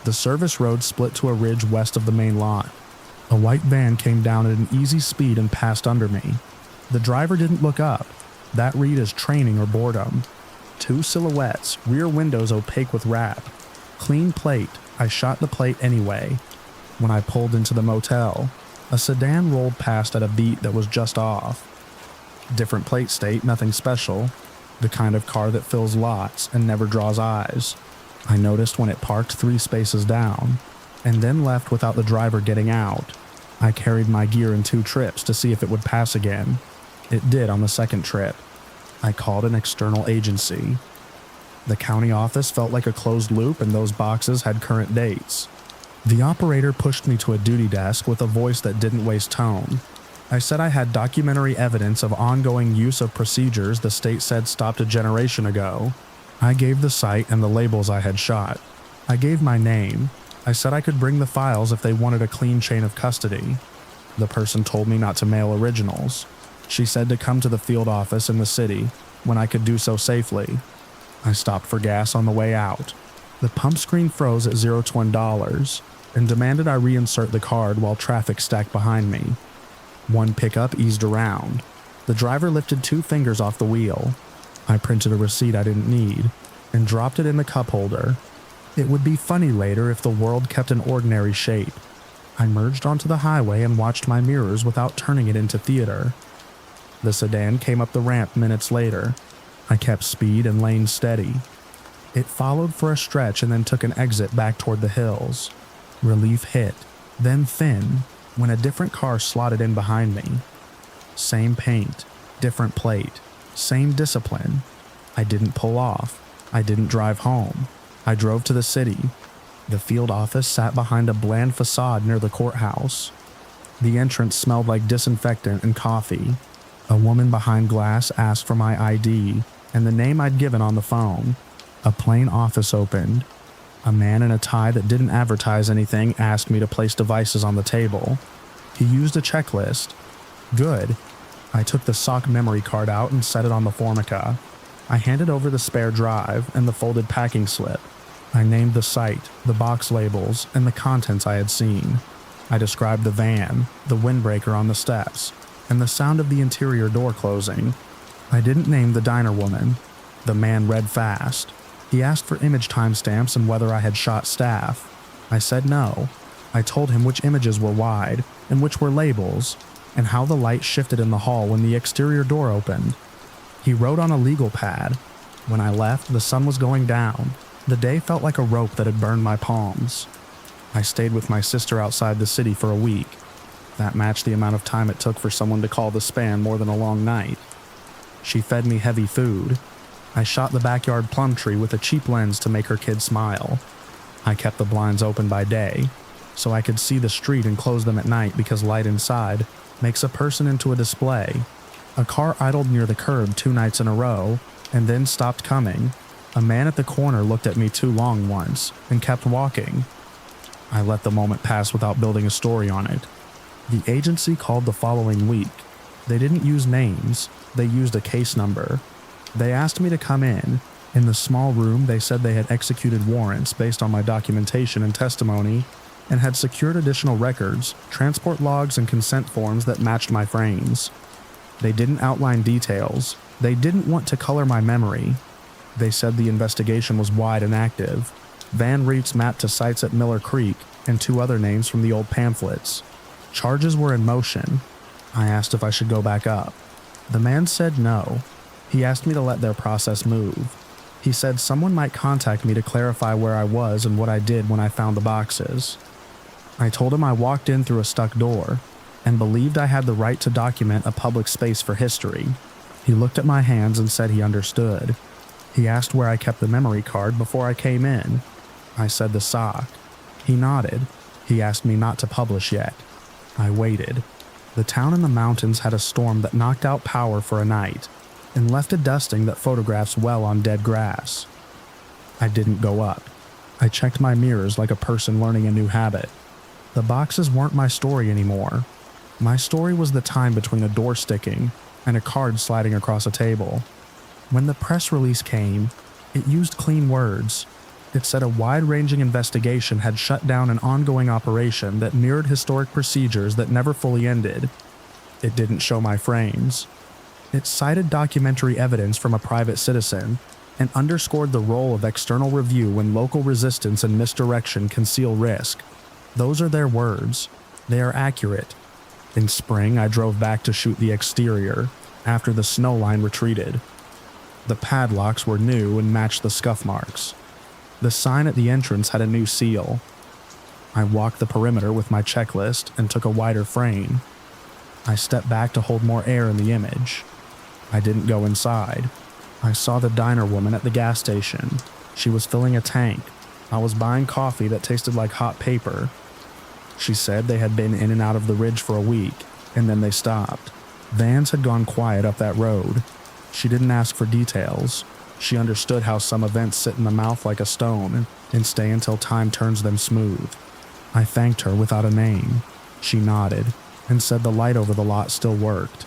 The service road split to a ridge west of the main lot. A white van came down at an easy speed and passed under me. The driver didn't look up. That read as training or boredom. 2 silhouettes, rear windows opaque with wrap. Clean plate. I shot the plate anyway. When I pulled into the motel, a sedan rolled past at a beat that was just off. Different plate state, nothing special. The kind of car that fills lots and never draws eyes. I noticed when it parked 3 spaces down, and then left without the driver getting out. I carried my gear in 2 trips to see if it would pass again. It did on the second trip. I called an external agency. The county office felt like a closed loop and those boxes had current dates. The operator pushed me to a duty desk with a voice that didn't waste tone. I said I had documentary evidence of ongoing use of procedures the state said stopped a generation ago. I gave the site and the labels I had shot. I gave my name. I said I could bring the files if they wanted a clean chain of custody. The person told me not to mail originals. She said to come to the field office in the city when I could do so safely. I stopped for gas on the way out. The pump screen froze at $0 to $1 and demanded I reinsert the card while traffic stacked behind me. One pickup eased around. The driver lifted 2 fingers off the wheel. I printed a receipt I didn't need and dropped it in the cup holder. It would be funny later if the world kept an ordinary shape. I merged onto the highway and watched my mirrors without turning it into theater. The sedan came up the ramp minutes later. I kept speed and lane steady. It followed for a stretch and then took an exit back toward the hills. Relief hit, then thinned, when a different car slotted in behind me. Same paint, different plate, same discipline. I didn't pull off. I didn't drive home. I drove to the city. The field office sat behind a bland facade near the courthouse. The entrance smelled like disinfectant and coffee. A woman behind glass asked for my ID and the name I'd given on the phone. A plain office opened. A man in a tie that didn't advertise anything asked me to place devices on the table. He used a checklist. Good. I took the sock memory card out and set it on the Formica. I handed over the spare drive and the folded packing slip. I named the site, the box labels, and the contents I had seen. I described the van, the windbreaker on the steps, and the sound of the interior door closing. I didn't name the diner woman. The man read fast. He asked for image timestamps and whether I had shot staff. I said no. I told him which images were wide and which were labels, and how the light shifted in the hall when the exterior door opened. He wrote on a legal pad. When I left, the sun was going down. The day felt like a rope that had burned my palms. I stayed with my sister outside the city for a week. That matched the amount of time it took for someone to call the span more than a long night. She fed me heavy food. I shot the backyard plum tree with a cheap lens to make her kid smile. I kept the blinds open by day, so I could see the street and close them at night because light inside makes a person into a display. A car idled near the curb 2 nights in a row, and then stopped coming. A man at the corner looked at me too long once, and kept walking. I let the moment pass without building a story on it. The agency called the following week. They didn't use names, they used a case number. They asked me to come in. In the small room, they said they had executed warrants based on my documentation and testimony, and had secured additional records, transport logs, and consent forms that matched my frames. They didn't outline details. They didn't want to color my memory. They said the investigation was wide and active. Van routes mapped to sites at Miller Creek and 2 other names from the old pamphlets. Charges were in motion. I asked if I should go back up. The man said no. He asked me to let their process move. He said someone might contact me to clarify where I was and what I did when I found the boxes. I told him I walked in through a stuck door and believed I had the right to document a public space for history. He looked at my hands and said he understood. He asked where I kept the memory card before I came in. I said the sock. He nodded. He asked me not to publish yet. I waited. The town in the mountains had a storm that knocked out power for a night and left a dusting that photographs well on dead grass. I didn't go up. I checked my mirrors like a person learning a new habit. The boxes weren't my story anymore. My story was the time between a door sticking and a card sliding across a table. When the press release came, it used clean words. It said a wide-ranging investigation had shut down an ongoing operation that mirrored historic procedures that never fully ended. It didn't show my frames. It cited documentary evidence from a private citizen and underscored the role of external review when local resistance and misdirection conceal risk. Those are their words. They are accurate. In spring, I drove back to shoot the exterior after the snow line retreated. The padlocks were new and matched the scuff marks. The sign at the entrance had a new seal. I walked the perimeter with my checklist and took a wider frame. I stepped back to hold more air in the image. I didn't go inside. I saw the diner woman at the gas station. She was filling a tank. I was buying coffee that tasted like hot paper. She said they had been in and out of the ridge for a week, and then they stopped. Vans had gone quiet up that road. She didn't ask for details. She understood how some events sit in the mouth like a stone and stay until time turns them smooth. I thanked her without a name. She nodded and said the light over the lot still worked.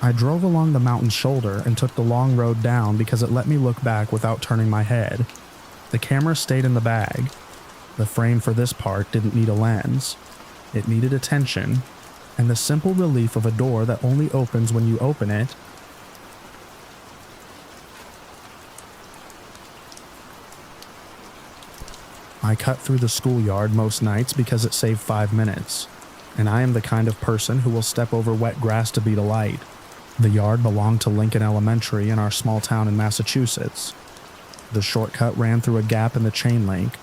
I drove along the mountain's shoulder and took the long road down because it let me look back without turning my head. The camera stayed in the bag. The frame for this part didn't need a lens. It needed attention, and the simple relief of a door that only opens when you open it. I cut through the schoolyard most nights because it saved 5 minutes, and I am the kind of person who will step over wet grass to beat a light. The yard belonged to Lincoln Elementary in our small town in Massachusetts. The shortcut ran through a gap in the chain link,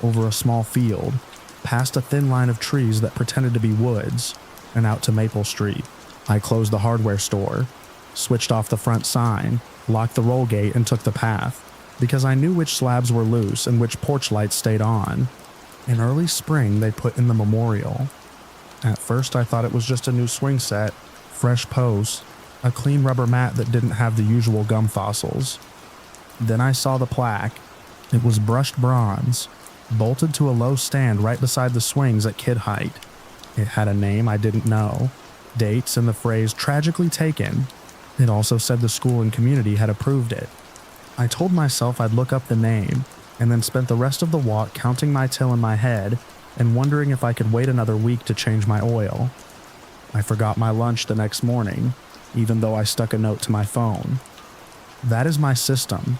over a small field, past a thin line of trees that pretended to be woods, and out to Maple Street. I closed the hardware store, switched off the front sign, locked the roll gate, and took the path, because I knew which slabs were loose and which porch lights stayed on. In early spring, they put in the memorial. At first, I thought it was just a new swing set, fresh posts, a clean rubber mat that didn't have the usual gum fossils. Then I saw the plaque. It was brushed bronze, bolted to a low stand right beside the swings at kid height. It had a name I didn't know, dates, and the phrase "tragically taken." It also said the school and community had approved it. I told myself I'd look up the name, and then spent the rest of the walk counting my till in my head and wondering if I could wait another week to change my oil. I forgot my lunch the next morning, even though I stuck a note to my phone. That is my system.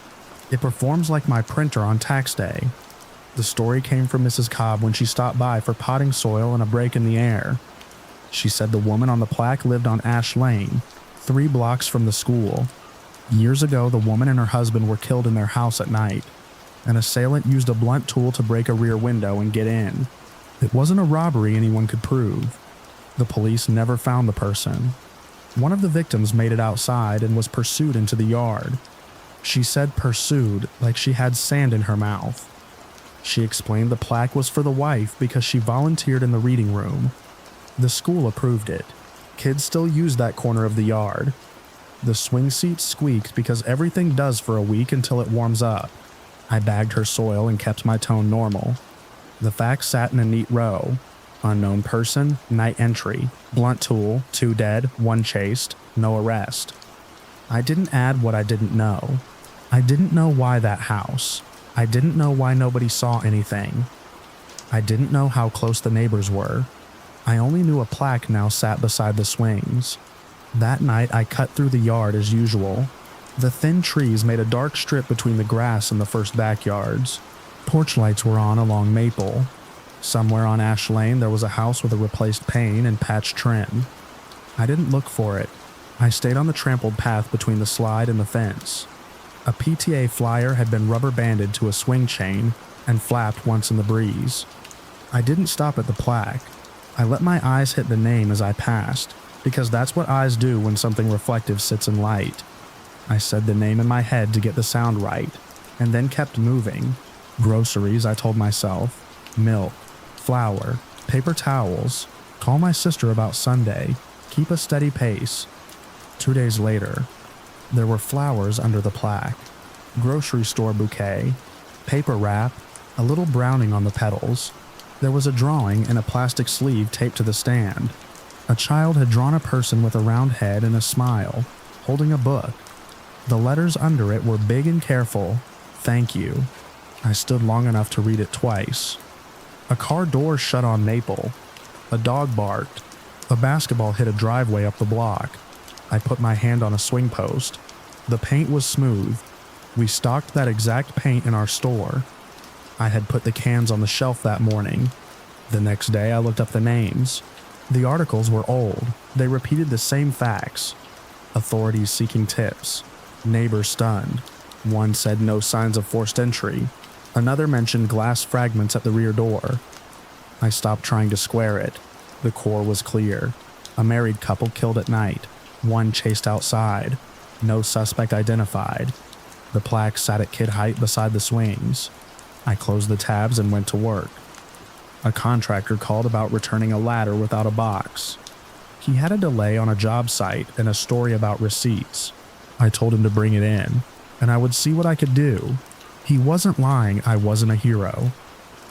It performs like my printer on tax day. The story came from Mrs. Cobb when she stopped by for potting soil and a break in the air. She said the woman on the plaque lived on Ash Lane, 3 blocks from the school. Years ago, the woman and her husband were killed in their house at night. An assailant used a blunt tool to break a rear window and get in. It wasn't a robbery anyone could prove. The police never found the person. One of the victims made it outside and was pursued into the yard. She said pursued like she had sand in her mouth. She explained the plaque was for the wife because she volunteered in the reading room. The school approved it. Kids still use that corner of the yard. The swing seat squeaked because everything does for a week until it warms up. I bagged her soil and kept my tone normal. The facts sat in a neat row. Unknown person, night entry, blunt tool, 2 dead, 1 chased, no arrest. I didn't add what I didn't know. I didn't know why that house. I didn't know why nobody saw anything. I didn't know how close the neighbors were. I only knew a plaque now sat beside the swings. That night I cut through the yard as usual. The thin trees made a dark strip between the grass and the first backyards. Porch lights were on along Maple. Somewhere on Ash Lane there was a house with a replaced pane and patched trim. I didn't look for it. I stayed on the trampled path between the slide and the fence. A PTA flyer had been rubber banded to a swing chain and flapped once in the breeze. I didn't stop at the plaque. I let my eyes hit the name as I passed, because that's what eyes do when something reflective sits in light. I said the name in my head to get the sound right, and then kept moving. Groceries, I told myself. Milk, flour, paper towels. Call my sister about Sunday. Keep a steady pace. 2 days later, there were flowers under the plaque. Grocery store bouquet, paper wrap, a little browning on the petals. There was a drawing in a plastic sleeve taped to the stand. A child had drawn a person with a round head and a smile, holding a book. The letters under it were big and careful. Thank you. I stood long enough to read it twice. A car door shut on Maple. A dog barked. A basketball hit a driveway up the block. I put my hand on a swing post. The paint was smooth. We stocked that exact paint in our store. I had put the cans on the shelf that morning. The next day I looked up the names. The articles were old. They repeated the same facts. Authorities seeking tips. Neighbors stunned. One said no signs of forced entry. Another mentioned glass fragments at the rear door. I stopped trying to square it. The core was clear. A married couple killed at night. One chased outside. No suspect identified. The plaque sat at kid height beside the swings. I closed the tabs and went to work. A contractor called about returning a ladder without a box. He had a delay on a job site and a story about receipts. I told him to bring it in, and I would see what I could do. He wasn't lying, I wasn't a hero.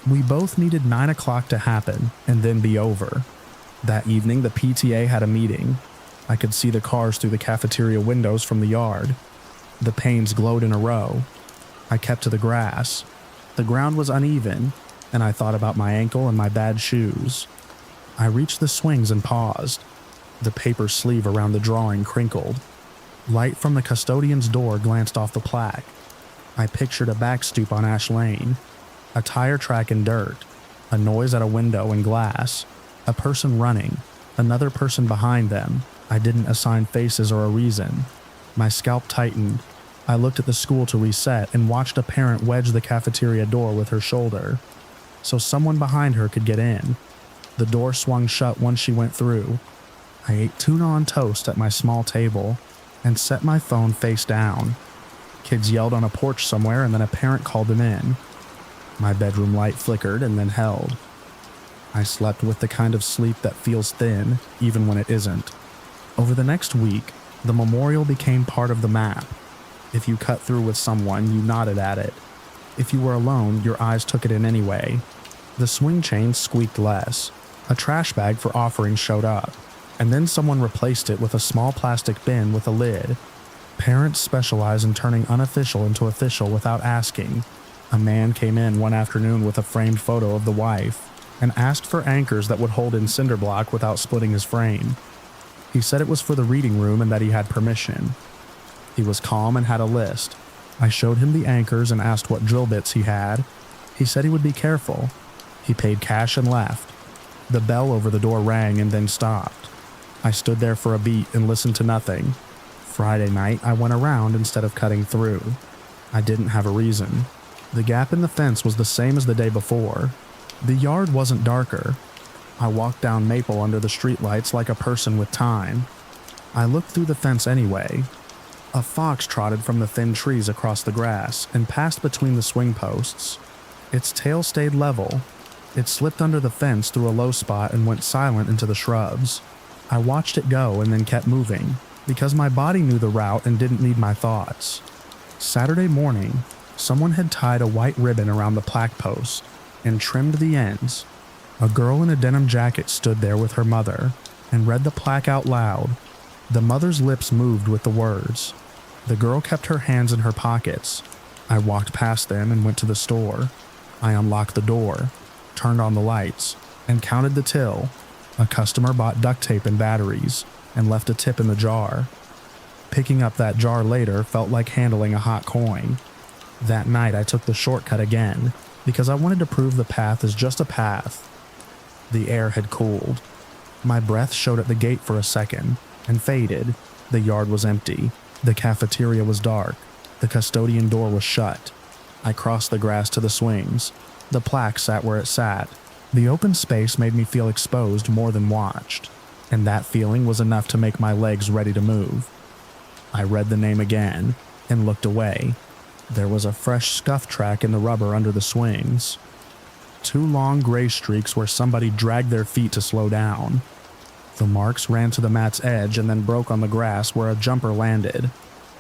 We both needed 9 o'clock to happen and then be over. That evening, the PTA had a meeting. I could see the cars through the cafeteria windows from the yard. The panes glowed in a row. I kept to the grass. The ground was uneven, and I thought about my ankle and my bad shoes. I reached the swings and paused. The paper sleeve around the drawing crinkled. Light from the custodian's door glanced off the plaque. I pictured a back stoop on Ash Lane, a tire track in dirt, a noise at a window and glass, a person running, another person behind them. I didn't assign faces or a reason. My scalp tightened. I looked at the school to reset and watched a parent wedge the cafeteria door with her shoulder, so someone behind her could get in. The door swung shut once she went through. I ate tuna on toast at my small table and set my phone face down. Kids yelled on a porch somewhere and then a parent called them in. My bedroom light flickered and then held. I slept with the kind of sleep that feels thin, even when it isn't. Over the next week, the memorial became part of the map. If you cut through with someone, you nodded at it. If you were alone, your eyes took it in anyway. The swing chain squeaked less. A trash bag for offerings showed up, and then someone replaced it with a small plastic bin with a lid. Parents specialize in turning unofficial into official without asking. A man came in one afternoon with a framed photo of the wife and asked for anchors that would hold in cinder block without splitting his frame. He said it was for the reading room and that he had permission. He was calm and had a list. I showed him the anchors and asked what drill bits he had. He said he would be careful. He paid cash and left. The bell over the door rang and then stopped. I stood there for a beat and listened to nothing. Friday night, I went around instead of cutting through. I didn't have a reason. The gap in the fence was the same as the day before. The yard wasn't darker. I walked down Maple under the streetlights like a person with time. I looked through the fence anyway. A fox trotted from the thin trees across the grass and passed between the swing posts. Its tail stayed level. It slipped under the fence through a low spot and went silent into the shrubs. I watched it go and then kept moving, because my body knew the route and didn't need my thoughts. Saturday morning, someone had tied a white ribbon around the plaque post and trimmed the ends. A girl in a denim jacket stood there with her mother and read the plaque out loud. The mother's lips moved with the words. The girl kept her hands in her pockets. I walked past them and went to the store. I unlocked the door, turned on the lights, and counted the till. A customer bought duct tape and batteries and left a tip in the jar. Picking up that jar later felt like handling a hot coin. That night I took the shortcut again because I wanted to prove the path is just a path. The air had cooled. My breath showed at the gate for a second and faded. The yard was empty. The cafeteria was dark. The custodian door was shut. I crossed the grass to the swings. The plaque sat where it sat. The open space made me feel exposed more than watched, and that feeling was enough to make my legs ready to move. I read the name again and looked away. There was a fresh scuff track in the rubber under the swings. 2 long gray streaks where somebody dragged their feet to slow down. The marks ran to the mat's edge and then broke on the grass where a jumper landed.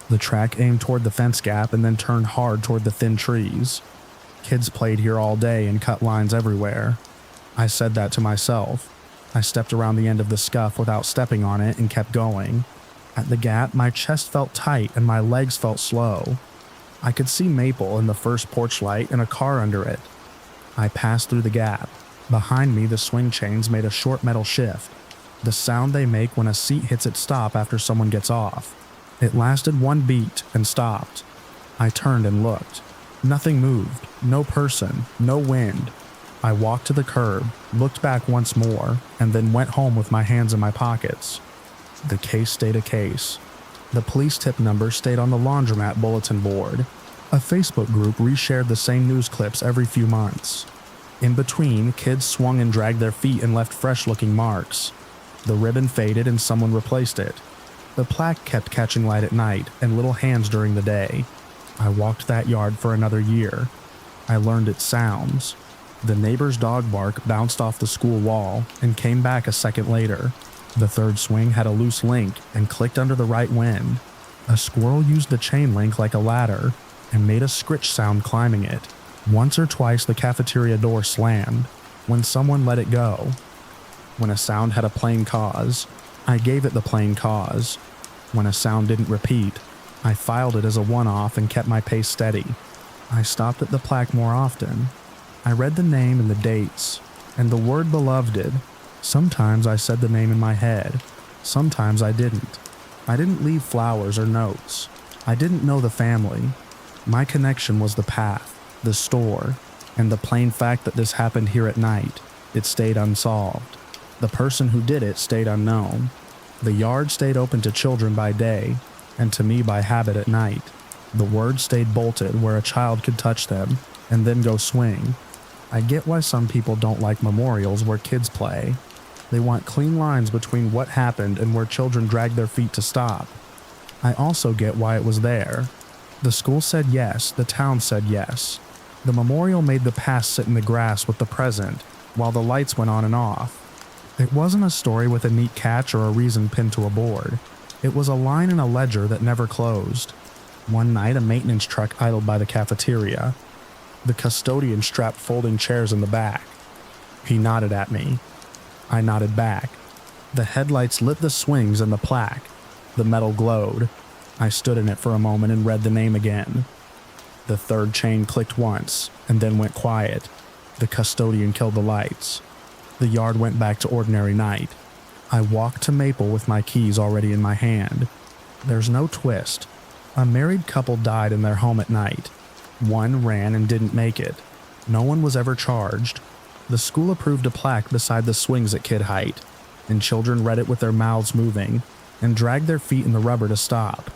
The track aimed toward the fence gap and then turned hard toward the thin trees. Kids played here all day and cut lines everywhere. I said that to myself. I stepped around the end of the scuff without stepping on it and kept going. At the gap, my chest felt tight and my legs felt slow. I could see Maple in the first porch light and a car under it. I passed through the gap. Behind me, the swing chains made a short metal shift, the sound they make when a seat hits its stop after someone gets off. It lasted 1 beat and stopped. I turned and looked. Nothing moved, no person, no wind. I walked to the curb, looked back once more, and then went home with my hands in my pockets. The case stayed a case. The police tip number stayed on the laundromat bulletin board. A Facebook group reshared the same news clips every few months. In between, kids swung and dragged their feet and left fresh-looking marks. The ribbon faded and someone replaced it. The plaque kept catching light at night and little hands during the day. I walked that yard for another year. I learned its sounds. The neighbor's dog bark bounced off the school wall and came back a second later. The third swing had a loose link and clicked under the right wind. A squirrel used the chain link like a ladder and made a scritch sound climbing it. Once or twice the cafeteria door slammed when someone let it go. When a sound had a plain cause, I gave it the plain cause. When a sound didn't repeat, I filed it as a one-off and kept my pace steady. I stopped at the plaque more often. I read the name and the dates, and the word beloved. Sometimes I said the name in my head. Sometimes I didn't. I didn't leave flowers or notes. I didn't know the family. My connection was the path, the store, and the plain fact that this happened here at night. It stayed unsolved. The person who did it stayed unknown. The yard stayed open to children by day, and to me by habit at night. The words stayed bolted where a child could touch them, and then go swing. I get why some people don't like memorials where kids play. They want clean lines between what happened and where children dragged their feet to stop. I also get why it was there. The school said yes, the town said yes. The memorial made the past sit in the grass with the present, while the lights went on and off. It wasn't a story with a neat catch or a reason pinned to a board. It was a line in a ledger that never closed. One night, a maintenance truck idled by the cafeteria. The custodian strapped folding chairs in the back. He nodded at me. I nodded back. The headlights lit the swings and the plaque. The metal glowed. I stood in it for a moment and read the name again. The third chain clicked once, and then went quiet. The custodian killed the lights. The yard went back to ordinary night. I walked to Maple with my keys already in my hand. There's no twist. A married couple died in their home at night. One ran and didn't make it. No one was ever charged. The school approved a plaque beside the swings at kid height, and children read it with their mouths moving and dragged their feet in the rubber to stop.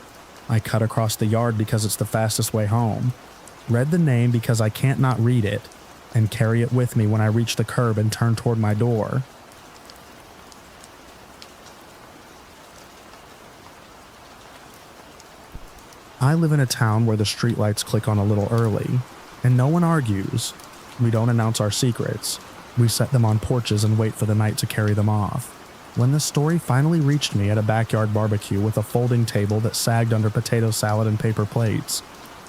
I cut across the yard because it's the fastest way home, read the name because I can't not read it, and carry it with me when I reach the curb and turn toward my door. I live in a town where the streetlights click on a little early, and no one argues. We don't announce our secrets. We set them on porches and wait for the night to carry them off. When the story finally reached me at a backyard barbecue with a folding table that sagged under potato salad and paper plates,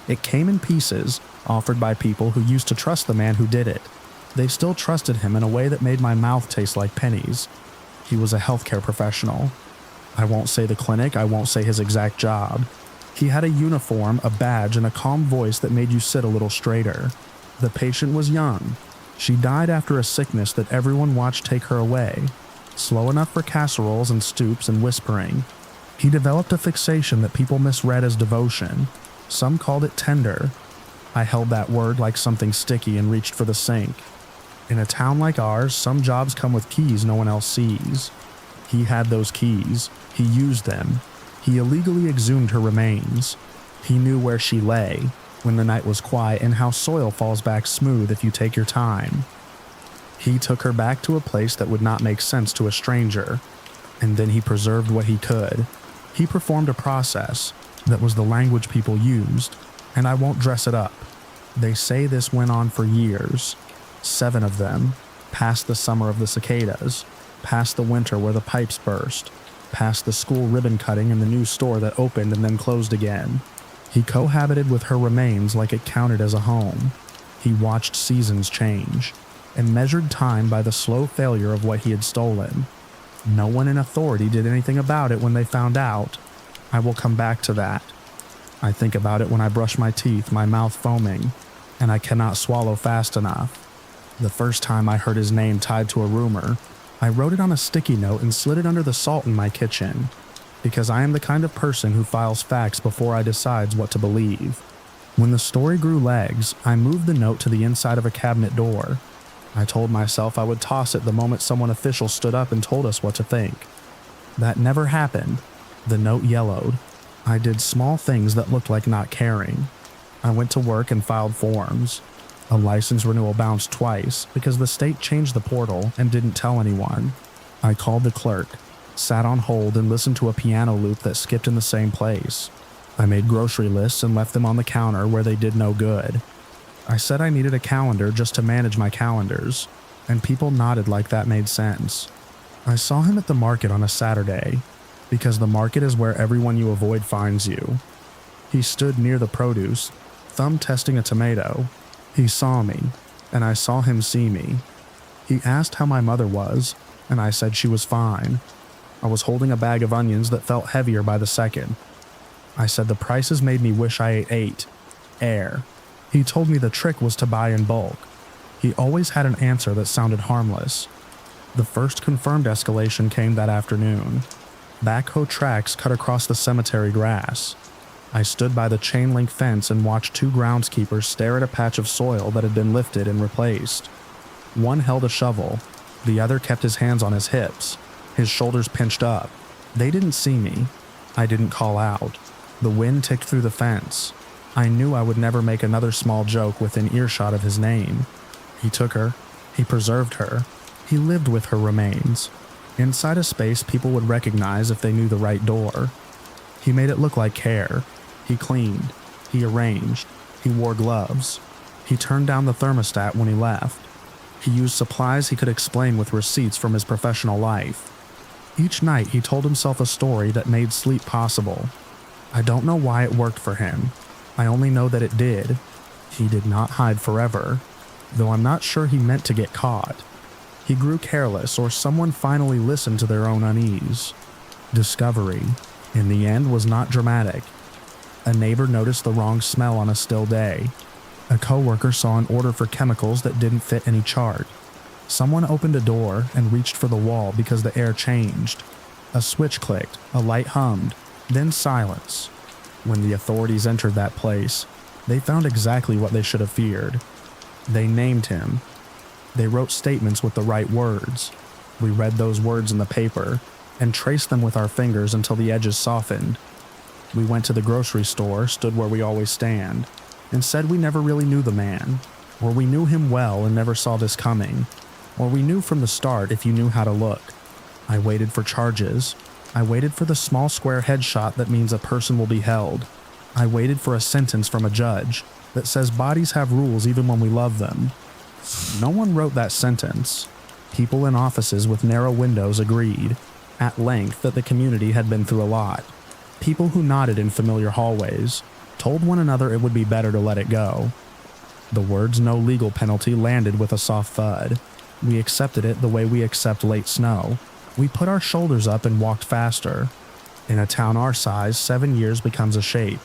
it came in pieces, offered by people who used to trust the man who did it. They still trusted him in a way that made my mouth taste like pennies. He was a healthcare professional. I won't say the clinic, I won't say his exact job. He had a uniform, a badge, and a calm voice that made you sit a little straighter. The patient was young. She died after a sickness that everyone watched take her away. Slow enough for casseroles and stoops and whispering. He developed a fixation that people misread as devotion. Some called it tender. I held that word like something sticky and reached for the sink. In a town like ours, some jobs come with keys no one else sees. He had those keys. He used them. He illegally exhumed her remains. He knew where she lay, when the night was quiet, and how soil falls back smooth if you take your time. He took her back to a place that would not make sense to a stranger, and then he preserved what he could. He performed a process that was the language people used, and I won't dress it up. They say this went on for years. 7 of them, past the summer of the cicadas, past the winter where the pipes burst, past the school ribbon cutting and the new store that opened and then closed again. He cohabited with her remains like it counted as a home. He watched seasons change, and measured time by the slow failure of what he had stolen. No one in authority did anything about it when they found out. I will come back to that. I think about it when I brush my teeth, my mouth foaming, and I cannot swallow fast enough. The first time I heard his name tied to a rumor, I wrote it on a sticky note and slid it under the salt in my kitchen, because I am the kind of person who files facts before I decides what to believe. When the story grew legs, I moved the note to the inside of a cabinet door. I told myself I would toss it the moment someone official stood up and told us what to think. That never happened. The note yellowed. I did small things that looked like not caring. I went to work and filed forms. A license renewal bounced twice because the state changed the portal and didn't tell anyone. I called the clerk, sat on hold and listened to a piano loop that skipped in the same place. I made grocery lists and left them on the counter where they did no good. I said I needed a calendar just to manage my calendars, and people nodded like that made sense. I saw him at the market on a Saturday, because the market is where everyone you avoid finds you. He stood near the produce, thumb testing a tomato. He saw me, and I saw him see me. He asked how my mother was, and I said she was fine. I was holding a bag of onions that felt heavier by the second. I said the prices made me wish I ate 8. Air. He told me the trick was to buy in bulk. He always had an answer that sounded harmless. The first confirmed escalation came that afternoon. Backhoe tracks cut across the cemetery grass. I stood by the chain-link fence and watched 2 groundskeepers stare at a patch of soil that had been lifted and replaced. One held a shovel. The other kept his hands on his hips, his shoulders pinched up. They didn't see me. I didn't call out. The wind ticked through the fence. I knew I would never make another small joke within earshot of his name. He took her. He preserved her. He lived with her remains. Inside a space people would recognize if they knew the right door. He made it look like care. He cleaned. He arranged. He wore gloves. He turned down the thermostat when he left. He used supplies he could explain with receipts from his professional life. Each night he told himself a story that made sleep possible. I don't know why it worked for him. I only know that it did. He did not hide forever, though I'm not sure he meant to get caught. He grew careless, or someone finally listened to their own unease. Discovery, in the end, was not dramatic. A neighbor noticed the wrong smell on a still day. A coworker saw an order for chemicals that didn't fit any chart. Someone opened a door and reached for the wall because the air changed. A switch clicked, a light hummed, then silence. When the authorities entered that place, they found exactly what they should have feared. They named him. They wrote statements with the right words. We read those words in the paper and traced them with our fingers until the edges softened. We went to the grocery store, stood where we always stand, and said we never really knew the man, or we knew him well and never saw this coming, or we knew from the start if you knew how to look. I waited for charges. I waited for the small square headshot that means a person will be held. I waited for a sentence from a judge that says bodies have rules even when we love them. No one wrote that sentence. People in offices with narrow windows agreed, at length, that the community had been through a lot. People who nodded in familiar hallways told one another it would be better to let it go. The words "no legal penalty" landed with a soft thud. We accepted it the way we accept late snow. We put our shoulders up and walked faster. In a town our size, 7 years becomes a shape.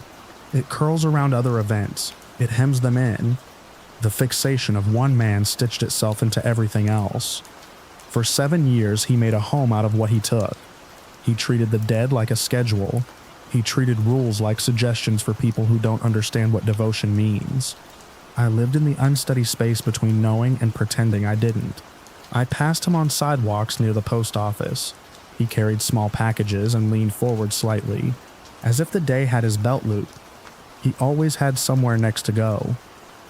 It curls around other events. It hems them in. The fixation of one man stitched itself into everything else. For 7 years, he made a home out of what he took. He treated the dead like a schedule. He treated rules like suggestions for people who don't understand what devotion means. I lived in the unsteady space between knowing and pretending I didn't. I passed him on sidewalks near the post office. He carried small packages and leaned forward slightly, as if the day had his belt loop. He always had somewhere next to go.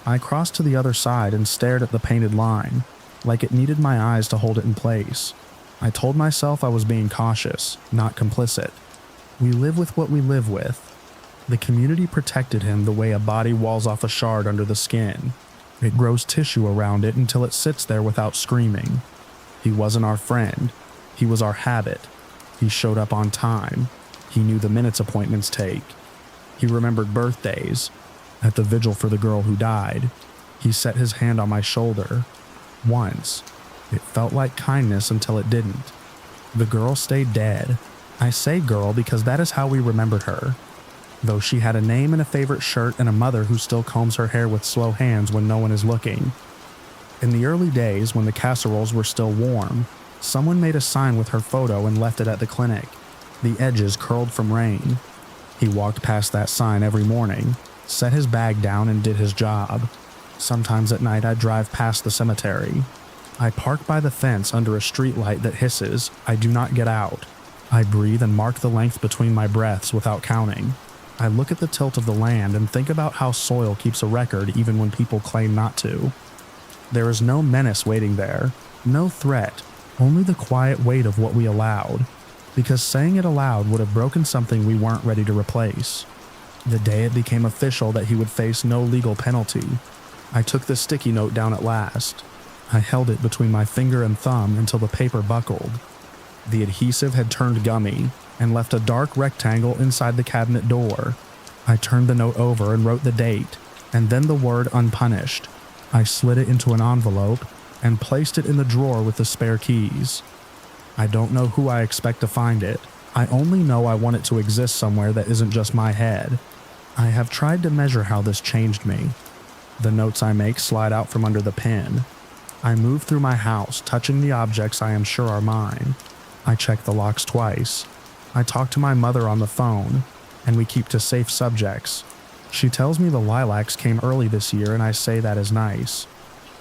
I crossed to the other side and stared at the painted line, like it needed my eyes to hold it in place. I told myself I was being cautious, not complicit. We live with what we live with. The community protected him the way a body walls off a shard under the skin. It grows tissue around it until it sits there without screaming. He wasn't our friend. He was our habit. He showed up on time. He knew the minutes appointments take. He remembered birthdays. At the vigil for the girl who died, he set his hand on my shoulder. Once. It felt like kindness until it didn't. The girl stayed dead. I say girl because that is how we remembered her. Though she had a name and a favorite shirt and a mother who still combs her hair with slow hands when no one is looking. In the early days, when the casseroles were still warm, someone made a sign with her photo and left it at the clinic. The edges curled from rain. He walked past that sign every morning, set his bag down and did his job. Sometimes at night I'd drive past the cemetery. I park by the fence under a streetlight that hisses. I do not get out. I breathe and mark the length between my breaths without counting. I look at the tilt of the land and think about how soil keeps a record even when people claim not to. There is no menace waiting there, no threat, only the quiet weight of what we allowed, because saying it aloud would have broken something we weren't ready to replace. The day it became official that he would face no legal penalty, I took the sticky note down at last. I held it between my finger and thumb until the paper buckled. The adhesive had turned gummy and left a dark rectangle inside the cabinet door. I turned the note over and wrote the date, and then the word unpunished. I slid it into an envelope and placed it in the drawer with the spare keys. I don't know who I expect to find it. I only know I want it to exist somewhere that isn't just my head. I have tried to measure how this changed me. The notes I make slide out from under the pen. I move through my house, touching the objects I am sure are mine. I check the locks twice. I talk to my mother on the phone, and we keep to safe subjects. She tells me the lilacs came early this year, and I say that is nice.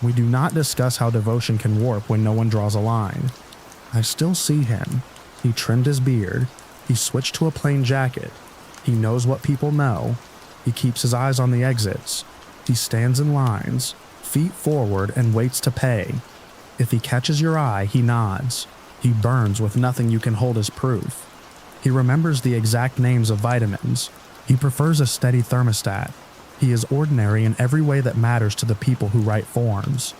We do not discuss how devotion can warp when no one draws a line. I still see him. He trimmed his beard. He switched to a plain jacket. He knows what people know. He keeps his eyes on the exits. He stands in lines, feet forward, and waits to pay. If he catches your eye, he nods. He burns with nothing you can hold as proof. He remembers the exact names of vitamins. He prefers a steady thermostat. He is ordinary in every way that matters to the people who write forms.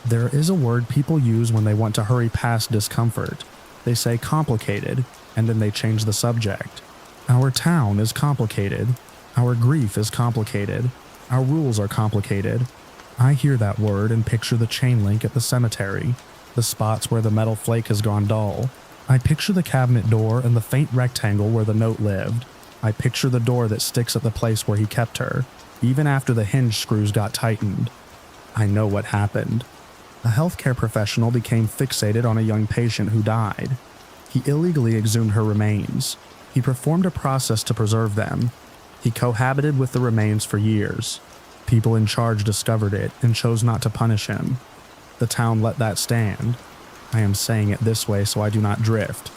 There is a word people use when they want to hurry past discomfort. They say complicated, and then they change the subject. Our town is complicated. Our grief is complicated. Our rules are complicated. I hear that word and picture the chain link at the cemetery, the spots where the metal flake has gone dull. I picture the cabinet door and the faint rectangle where the note lived. I picture the door that sticks at the place where he kept her, even after the hinge screws got tightened. I know what happened. A healthcare professional became fixated on a young patient who died. He illegally exhumed her remains. He performed a process to preserve them. He cohabited with the remains for years. People in charge discovered it and chose not to punish him. The town let that stand. I am saying it this way so I do not drift.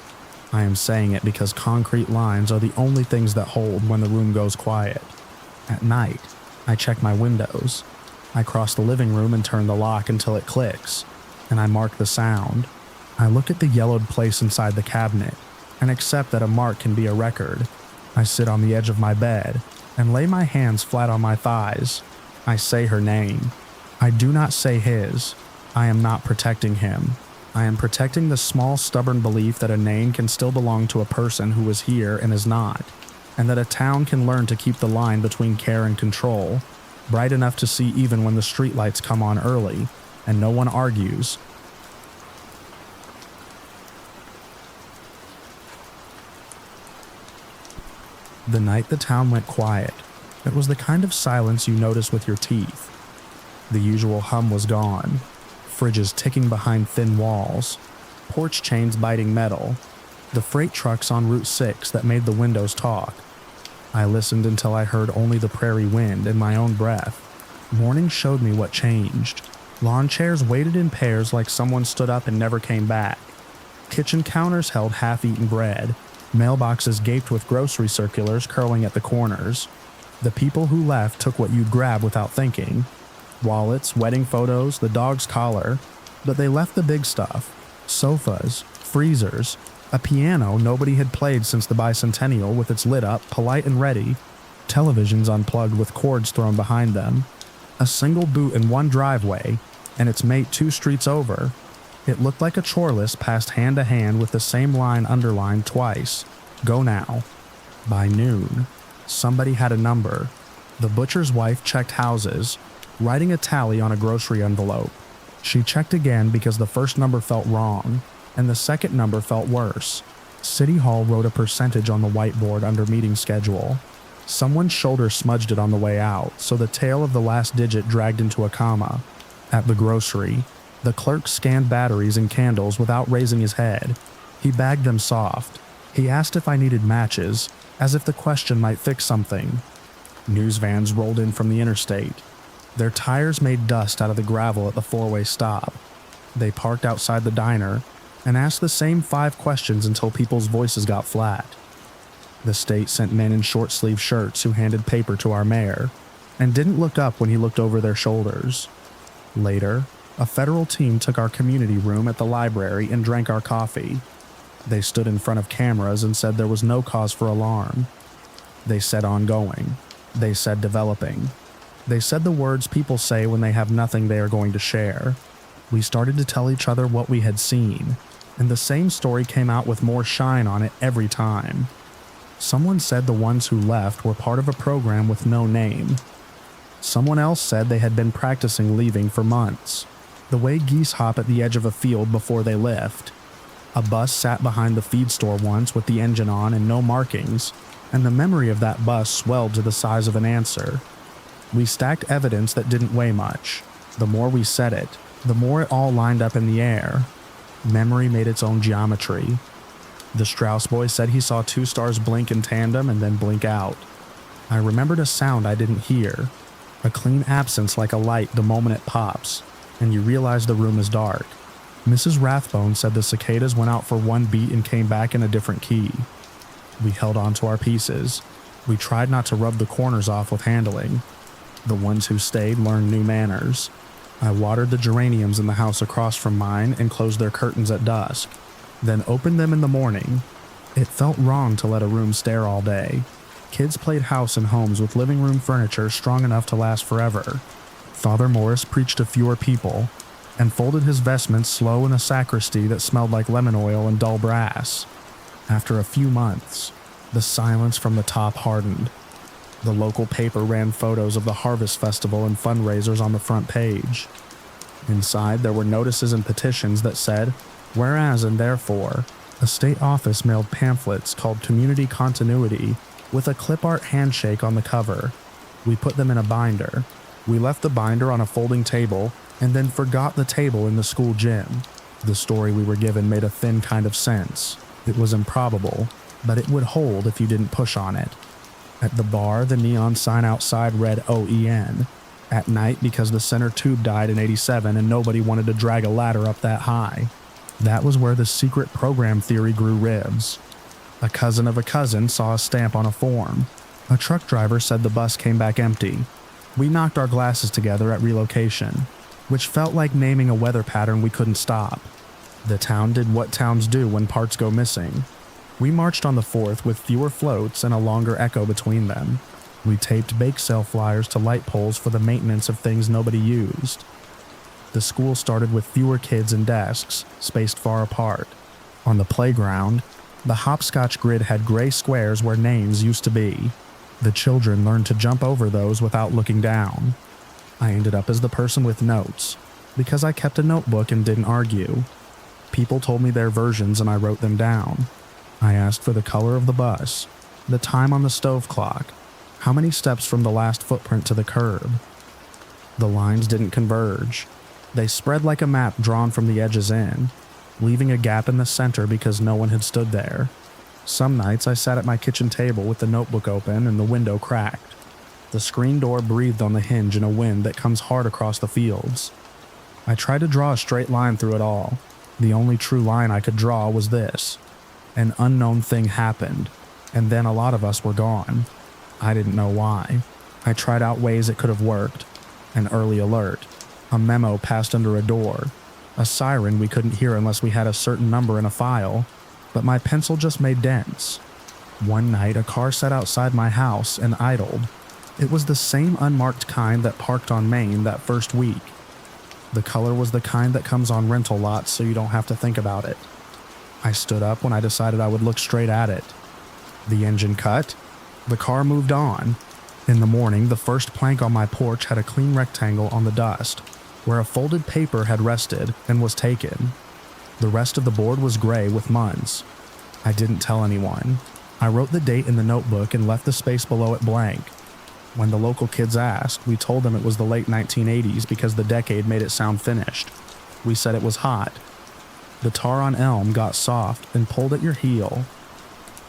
I am saying it because concrete lines are the only things that hold when the room goes quiet. At night, I check my windows. I cross the living room and turn the lock until it clicks, and I mark the sound. I look at the yellowed place inside the cabinet and accept that a mark can be a record. I sit on the edge of my bed and lay my hands flat on my thighs. I say her name. I do not say his. I am not protecting him. I am protecting the small, stubborn belief that a name can still belong to a person who is here and is not, and that a town can learn to keep the line between care and control, bright enough to see even when the streetlights come on early, and no one argues. The night the town went quiet, it was the kind of silence you notice with your teeth. The usual hum was gone. Fridges ticking behind thin walls, porch chains biting metal, the freight trucks on Route 6 that made the windows talk. I listened until I heard only the prairie wind and my own breath. Morning showed me what changed. Lawn chairs waited in pairs like someone stood up and never came back. Kitchen counters held half-eaten bread. Mailboxes gaped with grocery circulars curling at the corners. The people who left took what you'd grab without thinking. Wallets, wedding photos, the dog's collar, but they left the big stuff. Sofas, freezers, a piano nobody had played since the bicentennial with its lid up, polite and ready, televisions unplugged with cords thrown behind them, a single boot in one driveway, and its mate 2 streets over. It looked like a chore list passed hand to hand with the same line underlined twice. Go now. By noon, somebody had a number. The butcher's wife checked houses, writing a tally on a grocery envelope. She checked again because the first number felt wrong, and the second number felt worse. City Hall wrote a percentage on the whiteboard under meeting schedule. Someone's shoulder smudged it on the way out, so the tail of the last digit dragged into a comma. At the grocery, the clerk scanned batteries and candles without raising his head. He bagged them soft. He asked if I needed matches, as if the question might fix something. News vans rolled in from the interstate. Their tires made dust out of the gravel at the 4-way stop. They parked outside the diner and asked the same 5 questions until people's voices got flat. The state sent men in short-sleeved shirts who handed paper to our mayor, and didn't look up when he looked over their shoulders. Later, a federal team took our community room at the library and drank our coffee. They stood in front of cameras and said there was no cause for alarm. They said ongoing. They said developing. They said the words people say when they have nothing they are going to share. We started to tell each other what we had seen, and the same story came out with more shine on it every time. Someone said the ones who left were part of a program with no name. Someone else said they had been practicing leaving for months, the way geese hop at the edge of a field before they lift. A bus sat behind the feed store once with the engine on and no markings, and the memory of that bus swelled to the size of an answer. We stacked evidence that didn't weigh much. The more we said it, the more it all lined up in the air. Memory made its own geometry. The Strauss boy said he saw two stars blink in tandem and then blink out. I remembered a sound I didn't hear, a clean absence like a light the moment it pops, and you realize the room is dark. Mrs. Rathbone said the cicadas went out for one beat and came back in a different key. We held on to our pieces. We tried not to rub the corners off with handling. The ones who stayed learned new manners. I watered the geraniums in the house across from mine and closed their curtains at dusk, then opened them in the morning. It felt wrong to let a room stare all day. Kids played house in homes with living room furniture strong enough to last forever. Father Morris preached to fewer people, and folded his vestments slow in a sacristy that smelled like lemon oil and dull brass. After a few months, the silence from the top hardened. The local paper ran photos of the Harvest Festival and fundraisers on the front page. Inside, there were notices and petitions that said, "Whereas and therefore," a state office mailed pamphlets called Community Continuity with a clip art handshake on the cover. We put them in a binder. We left the binder on a folding table and then forgot the table in the school gym. The story we were given made a thin kind of sense. It was improbable, but it would hold if you didn't push on it. At the bar, the neon sign outside read OEN. At night, because the center tube died in '87 and nobody wanted to drag a ladder up that high. That was where the secret program theory grew ribs. A cousin of a cousin saw a stamp on a form. A truck driver said the bus came back empty. We knocked our glasses together at relocation, which felt like naming a weather pattern we couldn't stop. The town did what towns do when parts go missing. We marched on the 4th with fewer floats and a longer echo between them. We taped bake sale flyers to light poles for the maintenance of things nobody used. The school started with fewer kids and desks, spaced far apart. On the playground, the hopscotch grid had gray squares where names used to be. The children learned to jump over those without looking down. I ended up as the person with notes, because I kept a notebook and didn't argue. People told me their versions and I wrote them down. I asked for the color of the bus, the time on the stove clock, how many steps from the last footprint to the curb. The lines didn't converge. They spread like a map drawn from the edges in, leaving a gap in the center because no one had stood there. Some nights I sat at my kitchen table with the notebook open and the window cracked. The screen door breathed on the hinge in a wind that comes hard across the fields. I tried to draw a straight line through it all. The only true line I could draw was this. An unknown thing happened, and then a lot of us were gone. I didn't know why. I tried out ways it could have worked. An early alert. A memo passed under a door. A siren we couldn't hear unless we had a certain number in a file, but my pencil just made dents. One night, a car sat outside my house and idled. It was the same unmarked kind that parked on Main that first week. The color was the kind that comes on rental lots so you don't have to think about it. I stood up when I decided I would look straight at it. The engine cut. The car moved on. In the morning, the first plank on my porch had a clean rectangle on the dust, where a folded paper had rested and was taken. The rest of the board was gray with months. I didn't tell anyone. I wrote the date in the notebook and left the space below it blank. When the local kids asked, we told them it was the late 1980s because the decade made it sound finished. We said it was hot. The tar on Elm got soft and pulled at your heel.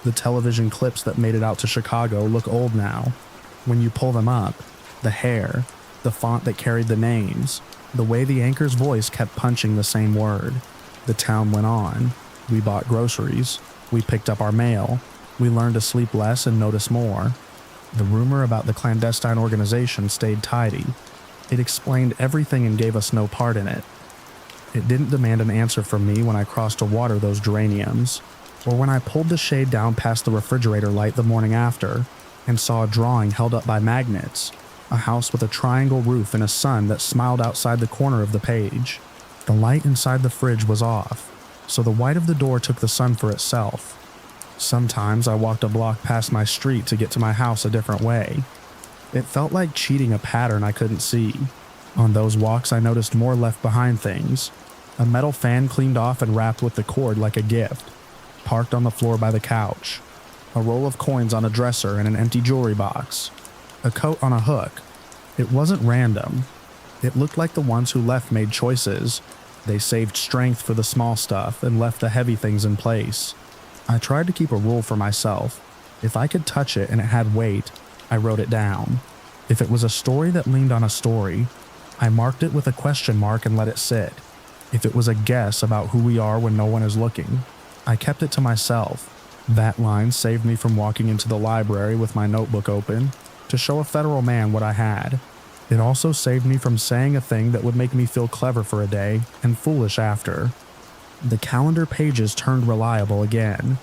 The television clips that made it out to Chicago look old now. When you pull them up, the hair, the font that carried the names, the way the anchor's voice kept punching the same word. The town went on. We bought groceries. We picked up our mail. We learned to sleep less and notice more. The rumor about the clandestine organization stayed tidy. It explained everything and gave us no part in it. It didn't demand an answer from me when I crossed to water those geraniums, or when I pulled the shade down past the refrigerator light the morning after and saw a drawing held up by magnets, a house with a triangle roof and a sun that smiled outside the corner of the page. The light inside the fridge was off, so the white of the door took the sun for itself. Sometimes I walked a block past my street to get to my house a different way. It felt like cheating a pattern I couldn't see. On those walks I noticed more left behind things. A metal fan cleaned off and wrapped with the cord like a gift, parked on the floor by the couch. A roll of coins on a dresser and an empty jewelry box. A coat on a hook. It wasn't random. It looked like the ones who left made choices. They saved strength for the small stuff and left the heavy things in place. I tried to keep a rule for myself. If I could touch it and it had weight, I wrote it down. If it was a story that leaned on a story, I marked it with a question mark and let it sit. If it was a guess about who we are when no one is looking, I kept it to myself. That line saved me from walking into the library with my notebook open to show a federal man what I had. It also saved me from saying a thing that would make me feel clever for a day and foolish after. The calendar pages turned reliable again.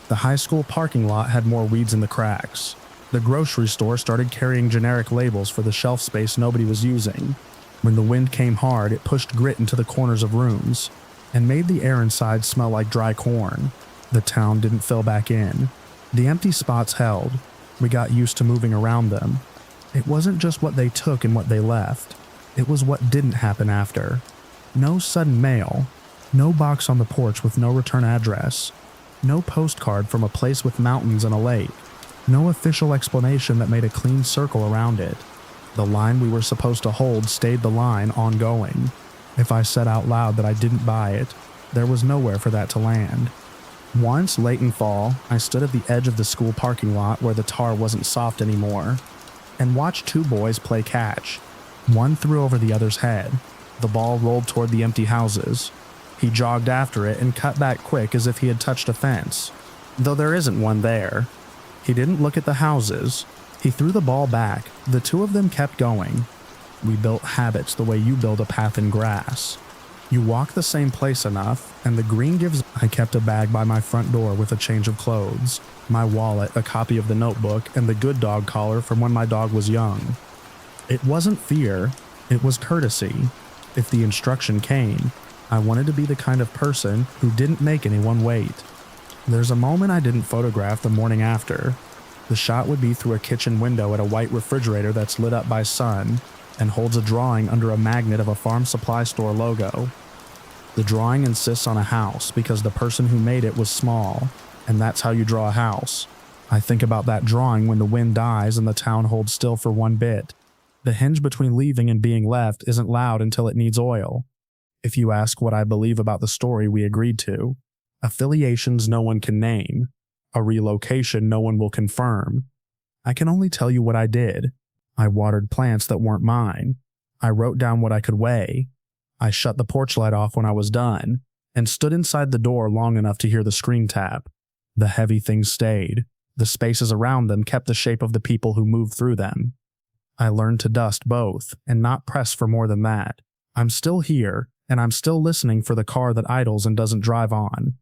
The high school parking lot had more weeds in the cracks. The grocery store started carrying generic labels for the shelf space nobody was using. When the wind came hard, it pushed grit into the corners of rooms and made the air inside smell like dry corn. The town didn't fill back in. The empty spots held. We got used to moving around them. It wasn't just what they took and what they left. It was what didn't happen after. No sudden mail. No box on the porch with no return address. No postcard from a place with mountains and a lake. No official explanation that made a clean circle around it. The line we were supposed to hold stayed the line ongoing. If I said out loud that I didn't buy it, there was nowhere for that to land. Once, late in fall, I stood at the edge of the school parking lot where the tar wasn't soft anymore, and watched two boys play catch. One threw over the other's head. The ball rolled toward the empty houses. He jogged after it and cut back quick as if he had touched a fence, though there isn't one there. He didn't look at the houses. He threw the ball back. The two of them kept going. We built habits the way you build a path in grass. You walk the same place enough, and the green gives. I kept a bag by my front door with a change of clothes, my wallet, a copy of the notebook, and the good dog collar from when my dog was young. It wasn't fear, it was courtesy. If the instruction came, I wanted to be the kind of person who didn't make anyone wait. There's a moment I didn't photograph the morning after. The shot would be through a kitchen window at a white refrigerator that's lit up by sun and holds a drawing under a magnet of a farm supply store logo. The drawing insists on a house because the person who made it was small, and that's how you draw a house. I think about that drawing when the wind dies and the town holds still for one bit. The hinge between leaving and being left isn't loud until it needs oil. If you ask what I believe about the story we agreed to, affiliations no one can name, a relocation no one will confirm. I can only tell you what I did. I watered plants that weren't mine. I wrote down what I could weigh. I shut the porch light off when I was done, and stood inside the door long enough to hear the screen tap. The heavy things stayed. The spaces around them kept the shape of the people who moved through them. I learned to dust both, and not press for more than that. I'm still here, and I'm still listening for the car that idles and doesn't drive on.